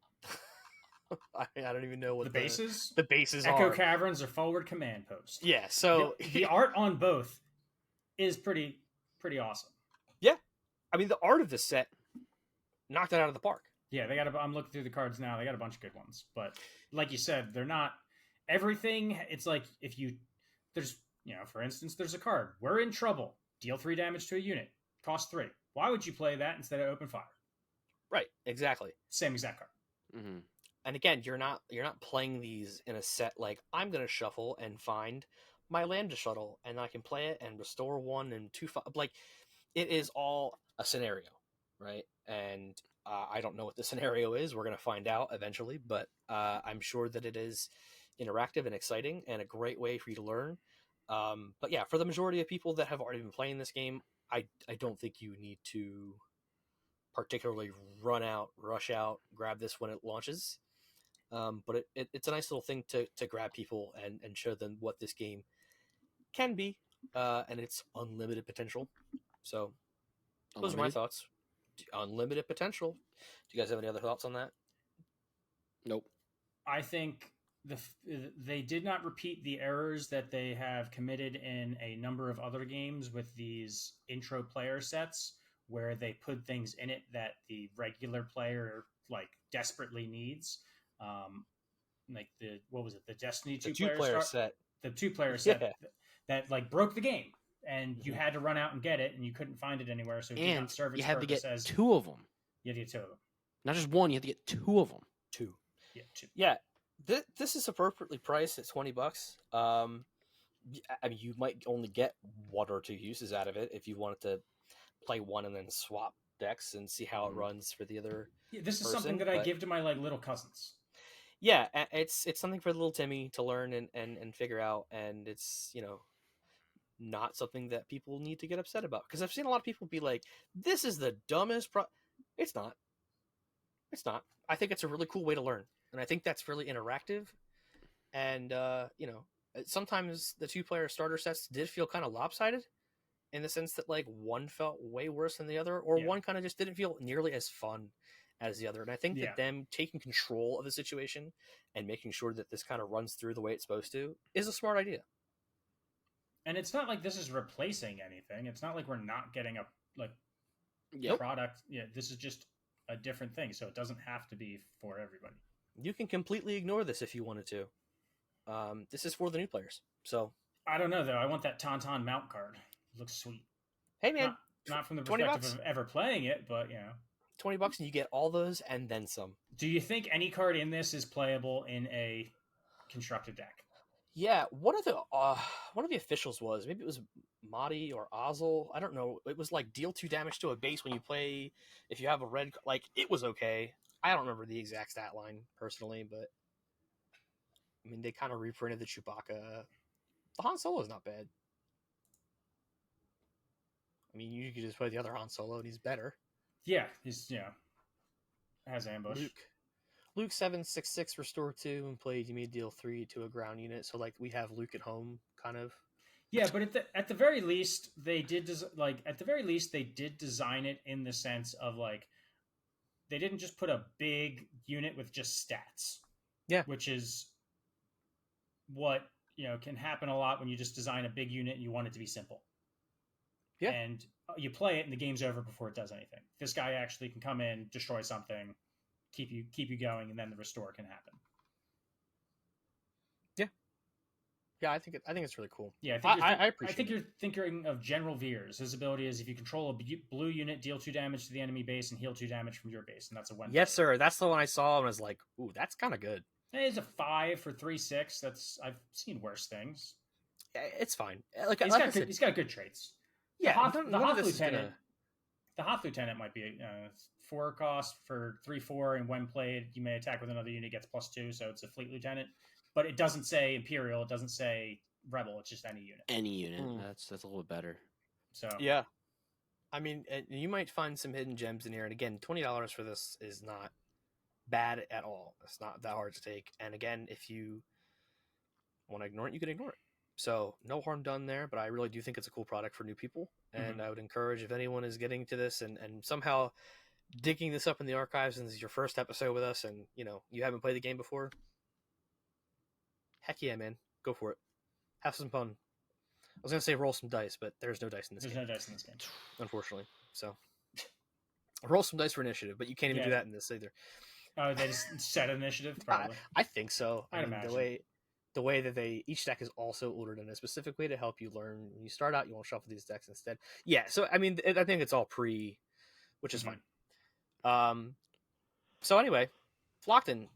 I don't even know what the bases. The bases Echo are. Caverns or Forward Command Post. Yeah, so the art on both is pretty awesome. Yeah, I mean the art of the set knocked it out of the park. Yeah, they got. I'm looking through the cards now. They got a bunch of good ones, but like you said, they're not everything. It's like if there's for instance, there's a card. We're in trouble. Deal 3 damage to a unit. Cost 3. Why would you play that instead of Open Fire? Right, exactly. Same exact card. Mm-hmm. And again, you're not playing these in a set like I'm going to shuffle and find my Lambda shuttle and I can play it and restore 1 and 2. Like it is all a scenario, right? And I don't know what the scenario is. We're going to find out eventually, but I'm sure that it is interactive and exciting and a great way for you to learn. But yeah, for the majority of people that have already been playing this game, I don't think you need to particularly rush out, grab this when it launches. But it's a nice little thing to grab people and show them what this game can be and its unlimited potential. So those are my thoughts. Unlimited potential. Do you guys have any other thoughts on that? Nope. I think they did not repeat the errors that they have committed in a number of other games with these intro player sets where they put things in it that the regular player like desperately needs. Like the Destiny 2-player set. The 2-player set that like broke the game. And you had to run out and get it, and you couldn't find it anywhere. So it did not serve its you had to purpose get as 2 of them. You had to get 2 of them. Not just 1. You had to get 2 of them. 2. Yeah, 2. Yeah. This is appropriately priced at $20. I mean, you might only get one or two uses out of it if you wanted to play one and then swap decks and see how it runs for the other Yeah, this is person, something that I but give to my like little cousins. yeah, it's something for little Timmy to learn and figure out, and it's not something that people need to get upset about, because I've seen a lot of people be like, "This is the dumbest." It's not. It's not. I think it's a really cool way to learn, and I think that's really interactive. And sometimes the two-player starter sets did feel kind of lopsided, in the sense that like one felt way worse than the other, or Yeah. one kind of just didn't feel nearly as fun as the other. And I think Yeah. that them taking control of the situation and making sure that this kind of runs through the way it's supposed to is a smart idea. And it's not like this is replacing anything. It's not like we're not getting a Yeah. product. Yeah, this is just a different thing, so it doesn't have to be for everybody. You can completely ignore this if you wanted to. This is for the new players. So I don't know though. I want that Tauntaun mount card. It looks sweet. hey man, Not from the $20 perspective of ever playing it, but $20 and you get all those and then some. Do you think any card in this is playable in a constructed deck? Yeah, one of the officials was, maybe it was Madi or Ozzel. I don't know. It was like deal 2 damage to a base when you play. If you have a red, like it was okay. I don't remember the exact stat line personally, but I mean they kind of reprinted the Chewbacca. The Han Solo is not bad. I mean you could just play the other Han Solo and he's better. Yeah, he's has ambush. Luke 766 restore 2 and played. You may deal 3 to a ground unit. So like we have Luke at home, kind of. Yeah, but at the very least they did design it in the sense of like they didn't just put a big unit with just stats. Yeah, which is what can happen a lot when you just design a big unit and you want it to be simple. Yeah, and you play it and the game's over before it does anything. This guy actually can come in, destroy something, keep you going, and then the restore can happen. Yeah, I think it's really cool. Yeah, I appreciate. I think you're thinking of General Veers. His ability is if you control a blue unit, deal 2 damage to the enemy base and heal 2 damage from your base, and that's a 1. Yes, sir. That's the one I saw and was like, "Ooh, that's kind of good." It's a 5 for 3/6. I've seen worse things. It's fine. Like he's got good traits. Yeah, the Hoth Lieutenant. The Hoth Lieutenant might be 4 cost for 3/4, and when played, you may attack with another unit, gets +2, so it's a Fleet Lieutenant. But it doesn't say Imperial, it doesn't say Rebel, it's just any unit. Any unit. That's a little bit better. So yeah, I mean, you might find some hidden gems in here. And again, $20 for this is not bad at all. It's not that hard to take. And again, if you want to ignore it, you can ignore it. So no harm done there. But I really do think it's a cool product for new people. And I would encourage, if anyone is getting to this and somehow digging this up in the archives and this is your first episode with us and you haven't played the game before, heck yeah, man. Go for it. Have some fun. I was going to say roll some dice, but there's no dice in this game. There's no dice in this game. Unfortunately. So roll some dice for initiative, but you can't even do that in this either. Oh, they just set initiative? Probably. I think so. I'd imagine. The way that each deck is also ordered in a specific way to help you learn. When you start out, you want to shuffle these decks instead. Yeah, so I mean, I think it's all which is fine. So anyway, Flockton,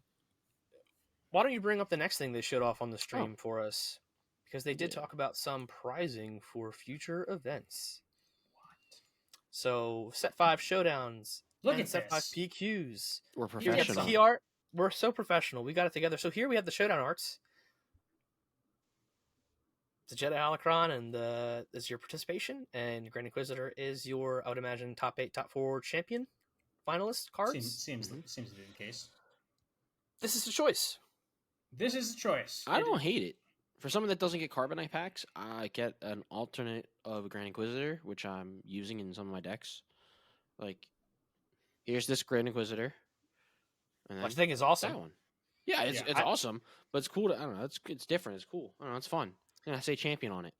why don't you bring up the next thing they showed off on the stream for us? Because they did talk about some prizing for future events. What? So set 5 showdowns. Look at set 5 this. PQs. We're Here's professional. the key art. We're so professional. We got it together. So here we have the showdown arts. The Jedi Holocron and is your participation, and Grand Inquisitor is your, I would imagine, top 8, top 4 champion finalist cards. Seems to be the case. This is the choice. This is the choice. I don't hate it. For someone that doesn't get Carbonite packs, I get an alternate of a Grand Inquisitor, which I'm using in some of my decks. Like, here's this Grand Inquisitor. And Which I think is awesome. That one. Yeah, it's awesome, but it's cool. I don't know. It's different. It's cool. I don't know. It's fun. It's gonna say champion on it.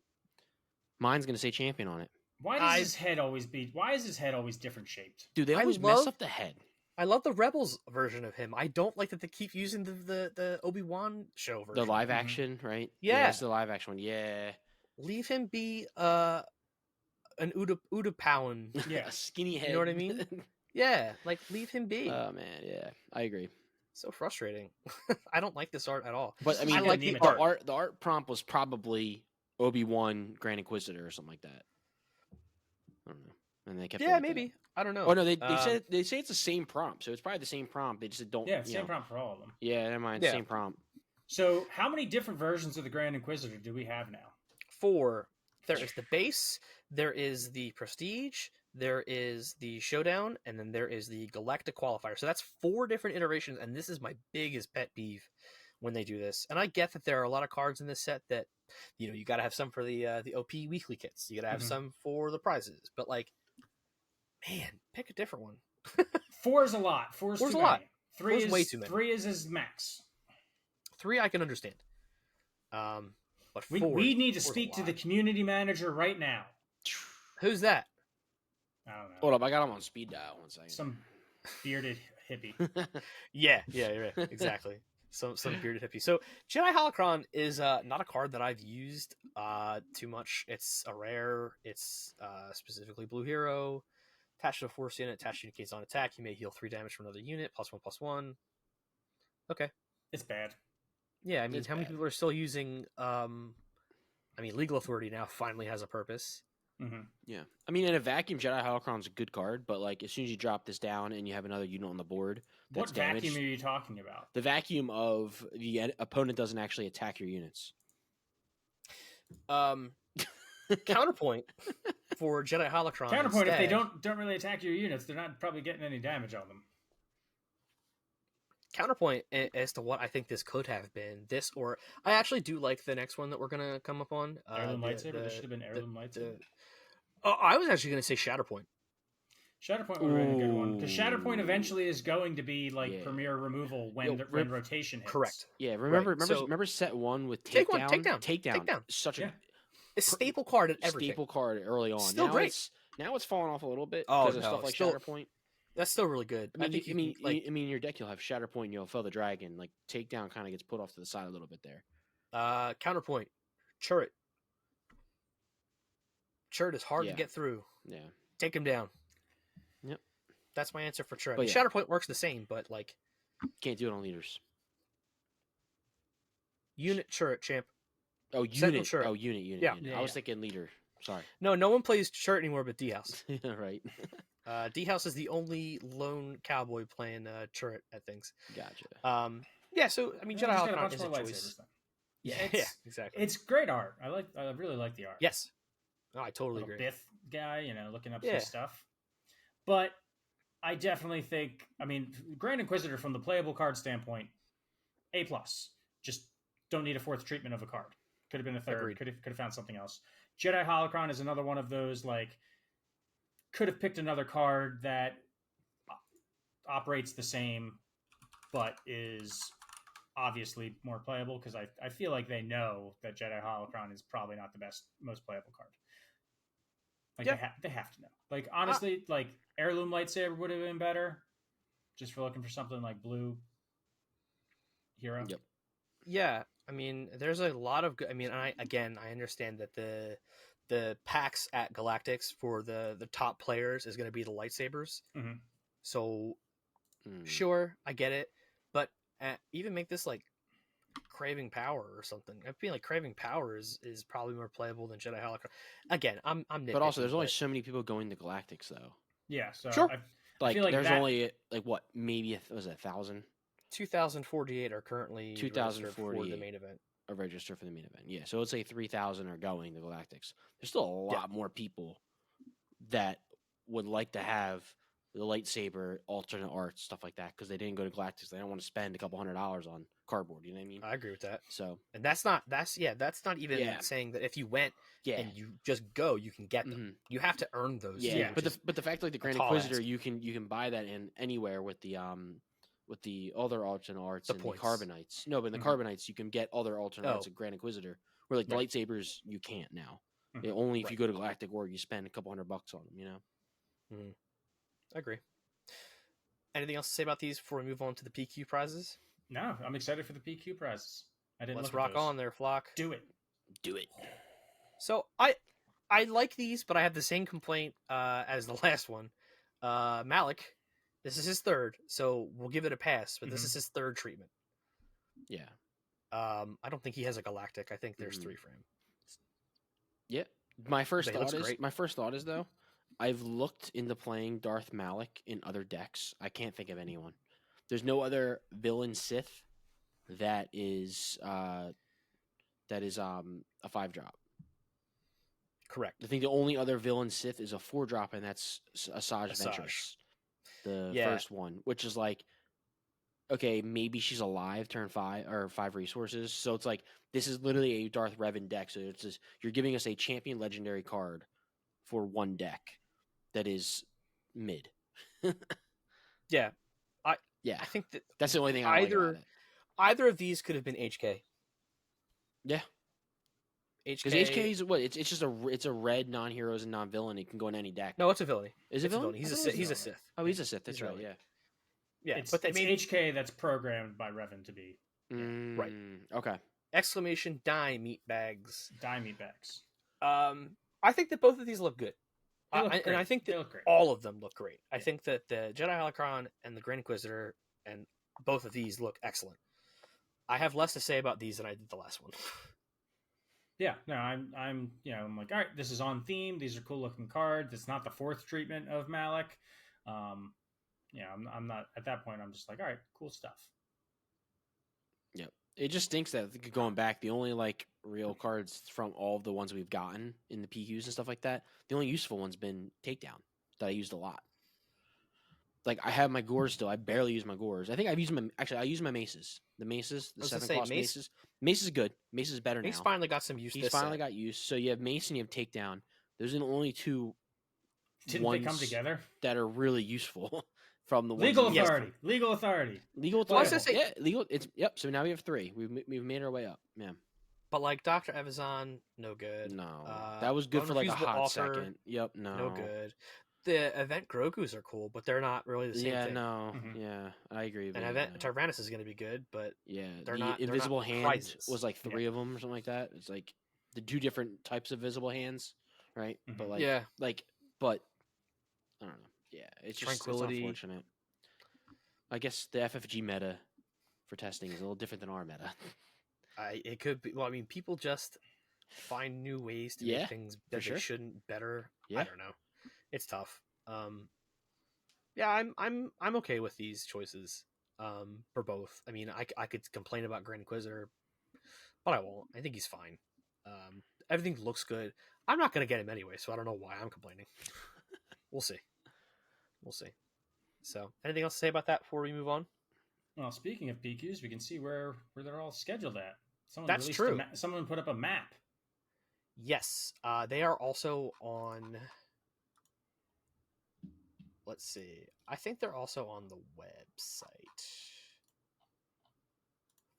Mine's gonna say champion on it. Why is his head always different shaped? Dude, they always mess up the head. I love the Rebels version of him. I don't like that they keep using the Obi-Wan show version. The live action, right? Yeah. It's the live action one. Yeah. Leave him be an Udapowan. Yeah, a skinny head. You know what I mean? Yeah, like leave him be. Oh man, yeah, I agree. So frustrating. I don't like this art at all. But I mean, I like the Nematode. art. The art prompt was probably Obi-Wan Grand Inquisitor or something like that. I don't know. And they kept Yeah, going with maybe. that. I don't know. Oh no, they say it's the same prompt, so it's probably the same prompt. They just don't. Yeah, you same know. prompt for all of them. Yeah, never mind. Yeah. Same prompt. So, how many different versions of the Grand Inquisitor do we have now? 4. There is the base, there is the prestige, there is the showdown, and then there is the galactic qualifier. So that's 4 different iterations, and this is my biggest pet peeve when they do this. And I get that there are a lot of cards in this set that, you got to have some for the OP weekly kits. You got to have some for the prizes. But like, man, pick a different one. 4 is a lot. 4 is Four's too a many. lot. 3 Four's is way too many. 3 is his max. 3 I can understand. But 4 We need to 4's a speak to lot. the community manager right now. Who's that? I don't know. Hold up, I got him on speed dial. 1 second. Some bearded hippie. Yeah, you're right. Exactly. Some bearded hippie. So Jedi Holocron is not a card that I've used too much. It's a rare. It's specifically blue hero. Attached to a force unit. Attached unit on attack. You may heal 3 damage from another unit. +1/+1. Okay. It's bad. Yeah, I mean, It's how many bad. people are still using? Legal Authority now finally has a purpose. Mm-hmm. Yeah, I mean, in a vacuum, Jedi Holocron's a good card, but like as soon as you drop this down and you have another unit on the board that's What damaged, vacuum are you talking about? the vacuum of the opponent doesn't actually attack your units. Counterpoint for Jedi Holocron. Counterpoint: if they instead- don't really attack your units, they're not probably getting any damage on them. Counterpoint as to what I think this could have been. This, or I actually do like the next one that we're gonna come up on. Heirloom lightsaber. This should have been heirloom lightsaber. I was actually gonna say Shatterpoint. Shatterpoint would have been a good one because Shatterpoint eventually is going to be like Yeah. premier removal when when rotation hits. Correct. Yeah, remember so- remember set 1 with Take one, takedown. takedown. Such a Yeah. A staple card at everything. staple card early on. Still now great. now it's fallen off a little bit Oh, because of no, stuff like still- Shatterpoint. That's still really good. I mean, think I mean, can, like, in your deck you'll have Shatterpoint, you'll Fell the Dragon. Like takedown kind of gets put off to the side a little bit there. Counterpoint, Churret. Churret is hard Yeah. to get through. Yeah, Take him down. Yep. That's my answer for Churret. But yeah. Shatterpoint works the same, but like can't do it on leaders. unit Churret champ. Oh, Sentinel unit. Churret. Oh, unit. Yeah. I was thinking leader. Sorry. No one plays Churret anymore but D House. Right. D House is the only lone cowboy playing Churret at things. Gotcha. Yeah. So I mean, Yeah, Jedi he's got a Holocron bunch is a more choice. lightsabers then. Yeah, It's- exactly. It's great art. I really like the art. Yes. No, I totally Little agree. Bith guy, looking up Yeah. some stuff. But I definitely think, Grand Inquisitor from the playable card standpoint, A+. Just don't need a 4th treatment of a card. Could have been a 3rd. Agreed. Could have found something else. Jedi Holocron is another one of those, like, could have picked another card that operates the same, but is obviously more playable, because I feel like they know that Jedi Holocron is probably not the most playable card. Like, they have to know. Like, honestly, like, Heirloom Lightsaber would have been better, just for looking for something like blue hero. Yep. Yeah, I mean, there's a lot of good. I mean, I understand that the packs at Galactics for the top players is going to be the lightsabers. Mhm. So Mm. sure, I get it, but even make this like Craving Power or something. I feel like Craving Power is probably more playable than Jedi Holocron. Again, I'm nitpicking, But also, there's only so many people going to Galactics though. Yeah, so Sure. Like, feel like there's that- only like what, maybe was it 1,000 2048 are currently registered for the 2048. main event. are registered for the main event. Yeah, so let's say 3,000 are going to Galactics. There's still a lot more people that would like to have the lightsaber, alternate art, stuff like that, because they didn't go to Galactics. They don't want to spend a couple $100 on cardboard. You know what I mean? I agree with that. So And that's not even Yeah. saying that if you went yeah, and you just go, you can get them. Mhm. You have to earn those. yeah. too, But which is- the fact like the Grand tall Inquisitor, ask. you can buy that in anywhere with the other alternate arts The and points. the Carbonites. No, but in the Mhm. Carbonites you can get other alternate arts Oh. of Grand Inquisitor. Where like the Right. lightsabers you can't now. Mhm. Yeah, only if Right. you go to Galactic Org you spend a couple $100 on them. You know. I agree. Anything else to say about these before we move on to the PQ prizes? No, I'm excited for the PQ prizes. I didn't Let's look rock at those. on there, Flock. Do it. Do it. So I like these, but I have the same complaint as the last one. Malik, This is his third, so we'll give it a pass. But this Mhm. is his third treatment. Yeah. I don't think he has a Galactic. I think there's Mhm. 3 for him. Yeah. My first But he looks thought is great. though, I've looked into playing Darth Malik in other decks. I can't think of anyone. There's no other villain Sith that is a 5-drop. Correct. I think the only other villain Sith is a 4-drop, and that's Asajj Asajj. Ventress, the Yeah. first one, which is like, okay, maybe she's alive, turn 5 or 5 resources. So it's like this is literally a Darth Revan deck. So it's just, you're giving us a champion legendary card for one deck that is mid. Yeah. I Yeah, I think that that's the only thing I like about it. either of these could have been HK. Yeah, because HK is what? It's just a red non-heroes and non-villain. It can go in any deck. No, it's a villain. Is it It's a villain? villain. He's I a thought it Sith. was He's a villain. Sith. Oh, he's a Sith. That's He's right. villain. Yeah. Yeah, It's but they made HK that's programmed by Revan to be Right. Okay. exclamation die meat bags. die meat bags. I think that both of these look good. They look And great. I think They that look great. all of them look great. I Yeah. think that the Jedi Holocron and the Grand Inquisitor and both of these look excellent. I have less to say about these than I did the last one. Yeah, no, I'm I'm like, all right, this is on theme. These are cool looking cards. It's not the 4th treatment of Malik. I'm not at that point. I'm just like, all right, cool stuff. Yep. It just stinks that going back, the only like real cards from all of the ones we've gotten in the PQs and stuff like that, the only useful one's been Takedown that I used a lot. Like I have my Gores still. I barely use my Gores. I think I've used my I use my Maces. The Maces, the I was gonna 7 say, cost Mace- Maces. Mace is good. Mace is better He's now. finally got some use. He's this finally set. got use. So you have Mace and you have Takedown. Those are the only 2 Didn't ones they come together? that are really useful from the ones Legal we- Yes. authority. Legal authority. Legal Well, I was authority. gonna say- Yeah, legal. It's yep. So now we have 3. We've made our way up. Yeah. But like Dr. Evazan, no good. No, that was good for like a Unrefusable hot Offer, second. Yep. No. No good. The event Grogu's are cool, but they're not really the same Yeah. thing. No. Mhm. Yeah. I agree. And But event no. Tyrannus is going to be good, but Yeah. they're the not- they're not invisible hand prizes. was like 3 of them or something like that. It's like the 2 different types of visible hands, right? Mhm. But like, yeah, but I don't know. Yeah, it's just Tranquility. It's unfortunate. I guess the FFG meta for testing is a little different than our meta. it could be. Well, I mean, people just find new ways to Yeah, make things that sure. they shouldn't better. Yeah. I don't know. It's tough. Yeah, I'm okay with these choices. For both. I mean, I could complain about Grand Inquisitor, but I won't. I think he's fine. Everything looks good. I'm not gonna get him anyway, so I don't know why I'm complaining. We'll see. We'll see. So, anything else to say about that before we move on? Well, speaking of PQs, we can see where they're all scheduled at. Someone That's released true. Someone put up a map. Yes, they are also on. Let's see. I think they're also on the website.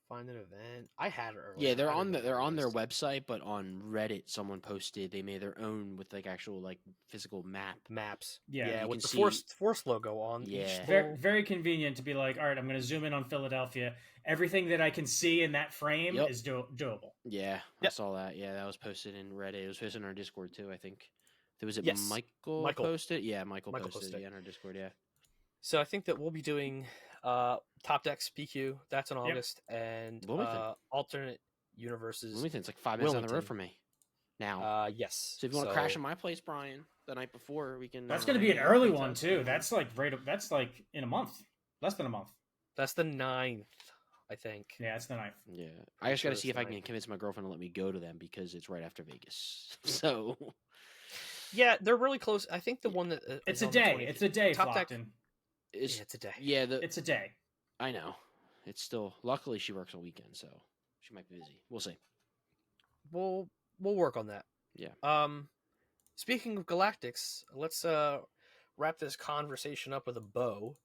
Find an event. I had it earlier. Yeah, they're I don't on know they're where it on their is. website, but on Reddit, someone posted they made their own with like actual like physical map. Maps. Yeah, you with can the see- force logo on. Yeah. Each Very, little- very convenient to be like, all right, I'm going to zoom in on Philadelphia. Everything that I can see in that frame Yep. is doable. Yeah, I Yep. saw that. Yeah, that was posted in Reddit. It was posted in our Discord too. I think. Was it Yes. Michael? Michael. Posted? Yeah, Michael Michael posted posted. it in our Discord. Yeah. So I think that we'll be doing Top Decks PQ. That's in Yep. August, and Wilmington. alternate universes. Wilmington's like 5 minutes down the road Wilmington. from me. Now, Yes. so if you want to crash at my place, Brian, the night before, we can. That's going to be an early one too. That's like That's like in a month, less than a month. That's the 9th, I think. Yeah, it's the 9th. Yeah, I just sure got to it's see if I the can convince my girlfriend to let me go to them because it's right after Vegas. So Yeah, they're really close. I think the one that It's is a on the day. 20th It's a day, Top Deck- Flockton. it's Yeah, it's a day. yeah. It's a day. I know. It's still. Luckily, she works on weekends, so she might be busy. We'll see. We'll work on that. Yeah. Speaking of Galactics, let's wrap this conversation up with a bow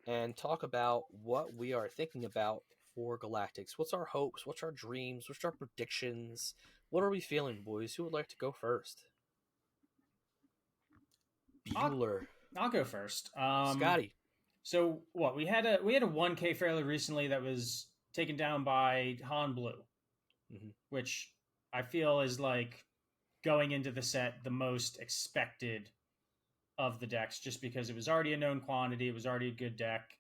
and talk about what we are thinking about for Galactics. What's our hopes? What's our dreams? What's our predictions? What are we feeling, boys? Who would like to go first? Bueller, I'll go first. Scotty. So what we had a 1K fairly recently that was taken down by Han Blue, Mhm. which I feel is like going into the set the most expected of the decks just because it was already a known quantity. It was already a good deck.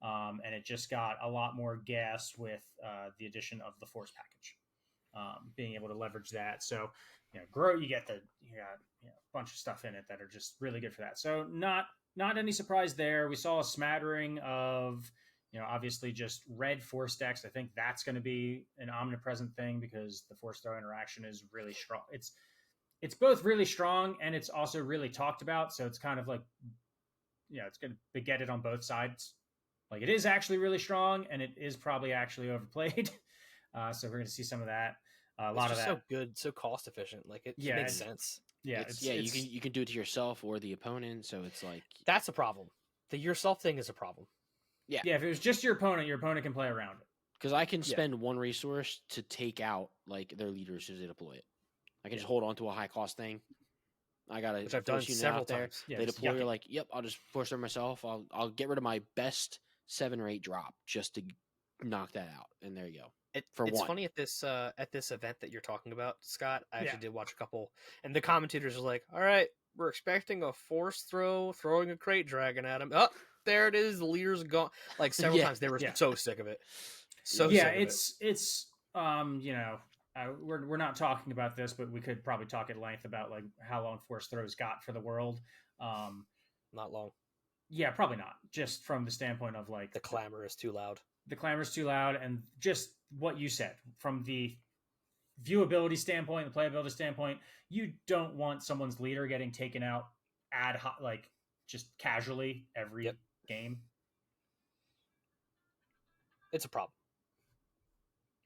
And it just got a lot more gas with the addition of the Force package, being able to leverage that. So, you got a bunch of stuff in it that are just really good for that. So not any surprise there. We saw a smattering of, obviously just red Force decks. I think that's going to be an omnipresent thing because the Force throw interaction is really strong. It's both really strong and it's also really talked about. So it's kind of like, it's going to get it on both sides. Like, it is actually really strong, and it is probably actually overplayed. So we're going to see some of that. A lot of that. So good, so cost efficient. Like, it makes sense. Yeah, you can do it to yourself or the opponent. So it's like that's a problem. The yourself thing is a problem. Yeah. If it was just your opponent can play around it. Because I can spend one resource to take out like their leaders as they deploy it. I can just hold on to a high cost thing. I got which I've done several times. They deploy. You're like, yep, I'll just force them myself. I'll get rid of my best 7 or 8 drop just to knock that out, and there you go. It's funny at this event that you're talking about, Scott. I actually did watch a couple, and the commentators are like, "All right, we're expecting a force throwing a crate dragon at him. Oh, there it is. The leader's gone." Like several times, they were so sick of it. It's we're not talking about this, but we could probably talk at length about like how long force throws got for the world. Not long. Yeah, probably not. Just from the standpoint of like the clamor is too loud. The clamor is too loud, and just what you said from the viewability standpoint, the playability standpoint, you don't want someone's leader getting taken out like just casually every game. It's a problem.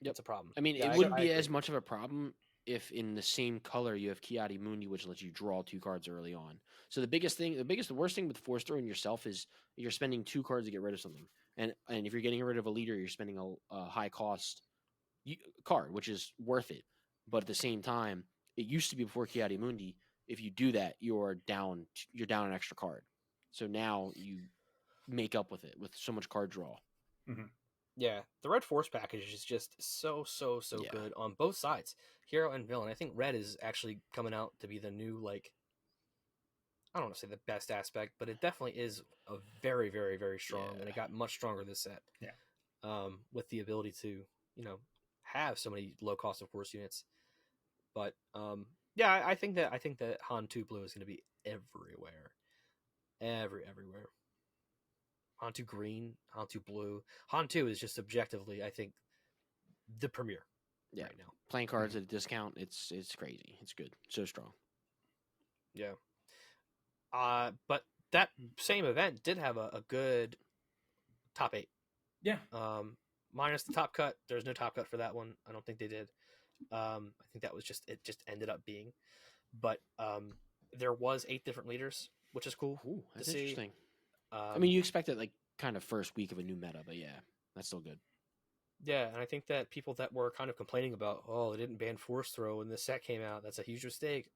It's a problem. I mean, it wouldn't be as much of a problem if in the same color you have Kiadi Mundi, which lets you draw 2 cards early on. So the worst thing with force throwing yourself is you're spending 2 cards to get rid of something. And if you're getting rid of a leader, you're spending a high cost card, which is worth it. But at the same time, it used to be before Kiadi Mundi, if you do that, you're down an extra card. So now you make up with it with so much card draw. Mm-hmm. Yeah, the red force package is just so good on both sides, hero and villain. I think red is actually coming out to be the new, like, I don't want to say the best aspect, but it definitely is a very, very, very strong, and it got much stronger this set. Yeah, with the ability to have so many low cost of force units. But I think that Han 2 Blue is going to be everywhere, everywhere. Han 2 Green, Han 2 Blue. Han 2 is just objectively, I think, the premier right now. Playing cards at a discount, it's crazy. It's good. So strong. Yeah. But that same event did have a good top 8. Yeah. Minus the top cut. There's no top cut for that one. I don't think they did. I think that was just ended up being. But there was 8 different leaders, which is cool. Ooh, that's interesting. I mean, you expect it like kind of first week of a new meta, but yeah, that's still good. Yeah, and I think that people that were kind of complaining about, they didn't ban force throw when this set came out, that's a huge mistake.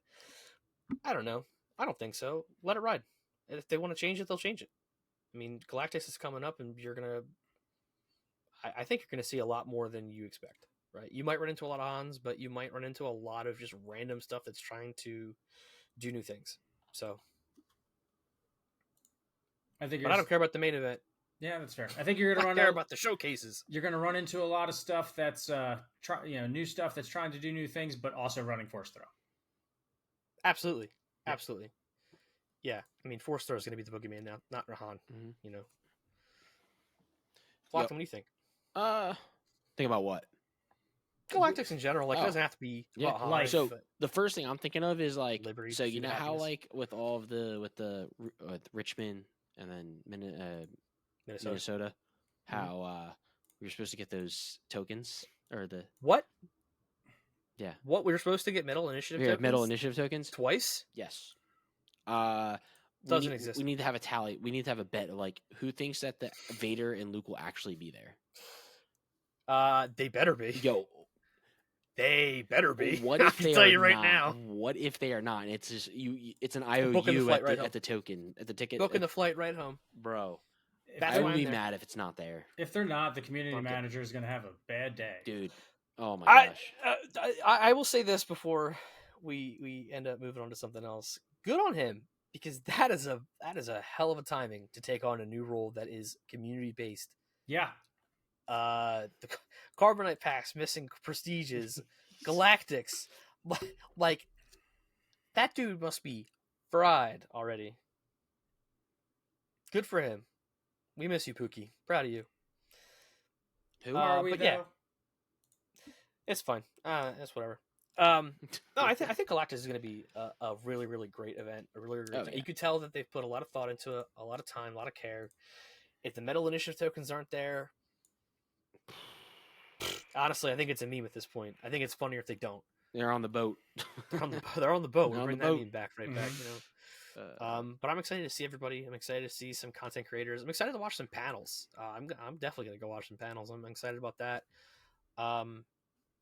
I don't know. I don't think so. Let it ride. If they want to change it, they'll change it. I mean, Galactics is coming up, and I think you're gonna see a lot more than you expect. Right? You might run into a lot of Hans, but you might run into a lot of just random stuff that's trying to do new things. So. I don't care about the main event. Yeah, that's fair. I think you're gonna care about the showcases. You're gonna run into a lot of stuff that's new stuff that's trying to do new things, but also running force throw. Absolutely. Yeah, I mean, force throw is gonna be the boogeyman now, not Rahan. Mm-hmm. Flockton, what do you think? Think about what? Galactics in general, like it doesn't have to be about Han. So the first thing I'm thinking of is like Liberty, so you know how like with all of with Richmond and then Minnesota, how we were supposed to get those tokens or the what? Yeah, what we were supposed to get medal initiative tokens? Medal initiative tokens twice. Yes. Doesn't exist. We need to have a tally. We need to have a bet of like who thinks that the Vader and Luke will actually be there. They better be. They better be. What if they tell are you right not? now. What if they are not? It's just it's an IOU at the token at the ticket. Booking the flight right home, bro. That's I would be mad if it's not there. If they're not, the community manager is going to have a bad day, dude. Oh my gosh. I will say this before we end up moving on to something else. Good on him. because that is a hell of a timing to take on a new role that is community based. Yeah. The Carbonite packs, missing prestiges, Galactics, like that dude must be fried already. Good for him. We miss you, Pookie. Proud of you. Who are we but though? yeah. It's fine. It's whatever. No, I think Galactus is going to be a really, really great event. A really, really great. Oh, yeah. You could tell that they've put a lot of thought into it, a lot of time, a lot of care. If the Metal Initiative tokens aren't there, honestly, I think it's a meme at this point. I think it's funnier if they don't. They're on the boat. They're on the boat. They're We'll on bring the that boat. meme back right back. You know. But I'm excited to see everybody. I'm excited to see some content creators. I'm excited to watch some panels. I'm definitely gonna go watch some panels. I'm excited about that.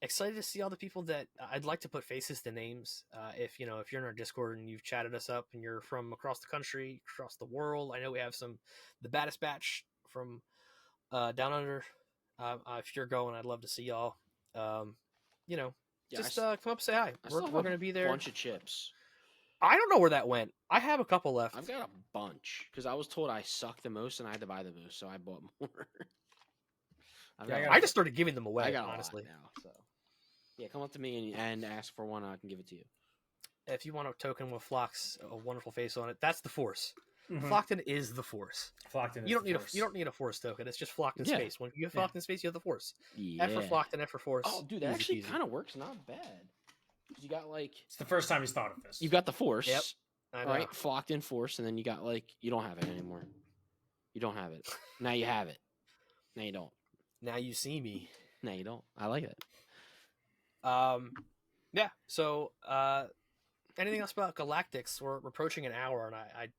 Excited to see all the people that I'd like to put faces to names. If you're in our Discord and you've chatted us up and you're from across the country, across the world, I know we have the baddest batch from down under. If you're going, I'd love to see y'all. Yeah, Just come up, say hi. We're gonna be there. Bunch of chips. I don't know where that went. I have a couple left. I've got a bunch because I was told I suck the most and I had to buy the most, so I bought more. I just started giving them away. I got honestly a lot now. So yeah, come up to me and ask for one. I can give it to you. If you want a token with Flock's a wonderful face on it, that's the Force. Mhm. Flockton is the Force. Flockton. You don't need a Force token. It's just Flocked in Yeah. space. When you have Flocked in space, you have the Force. Yeah. F for Flockton, F for Force. Oh, dude, that Easy actually peasy. kind of works. Not bad. 'Cause you got like It's the first time he's thought of this. you've got the Force. Yep. I know. Right, flocked in Force, and then you got like you don't have it anymore. You don't have it. Now you have it. Now you don't. Now you see me. Now you don't. I like it. Yeah. So, anything else about Galactics? We're approaching an hour, and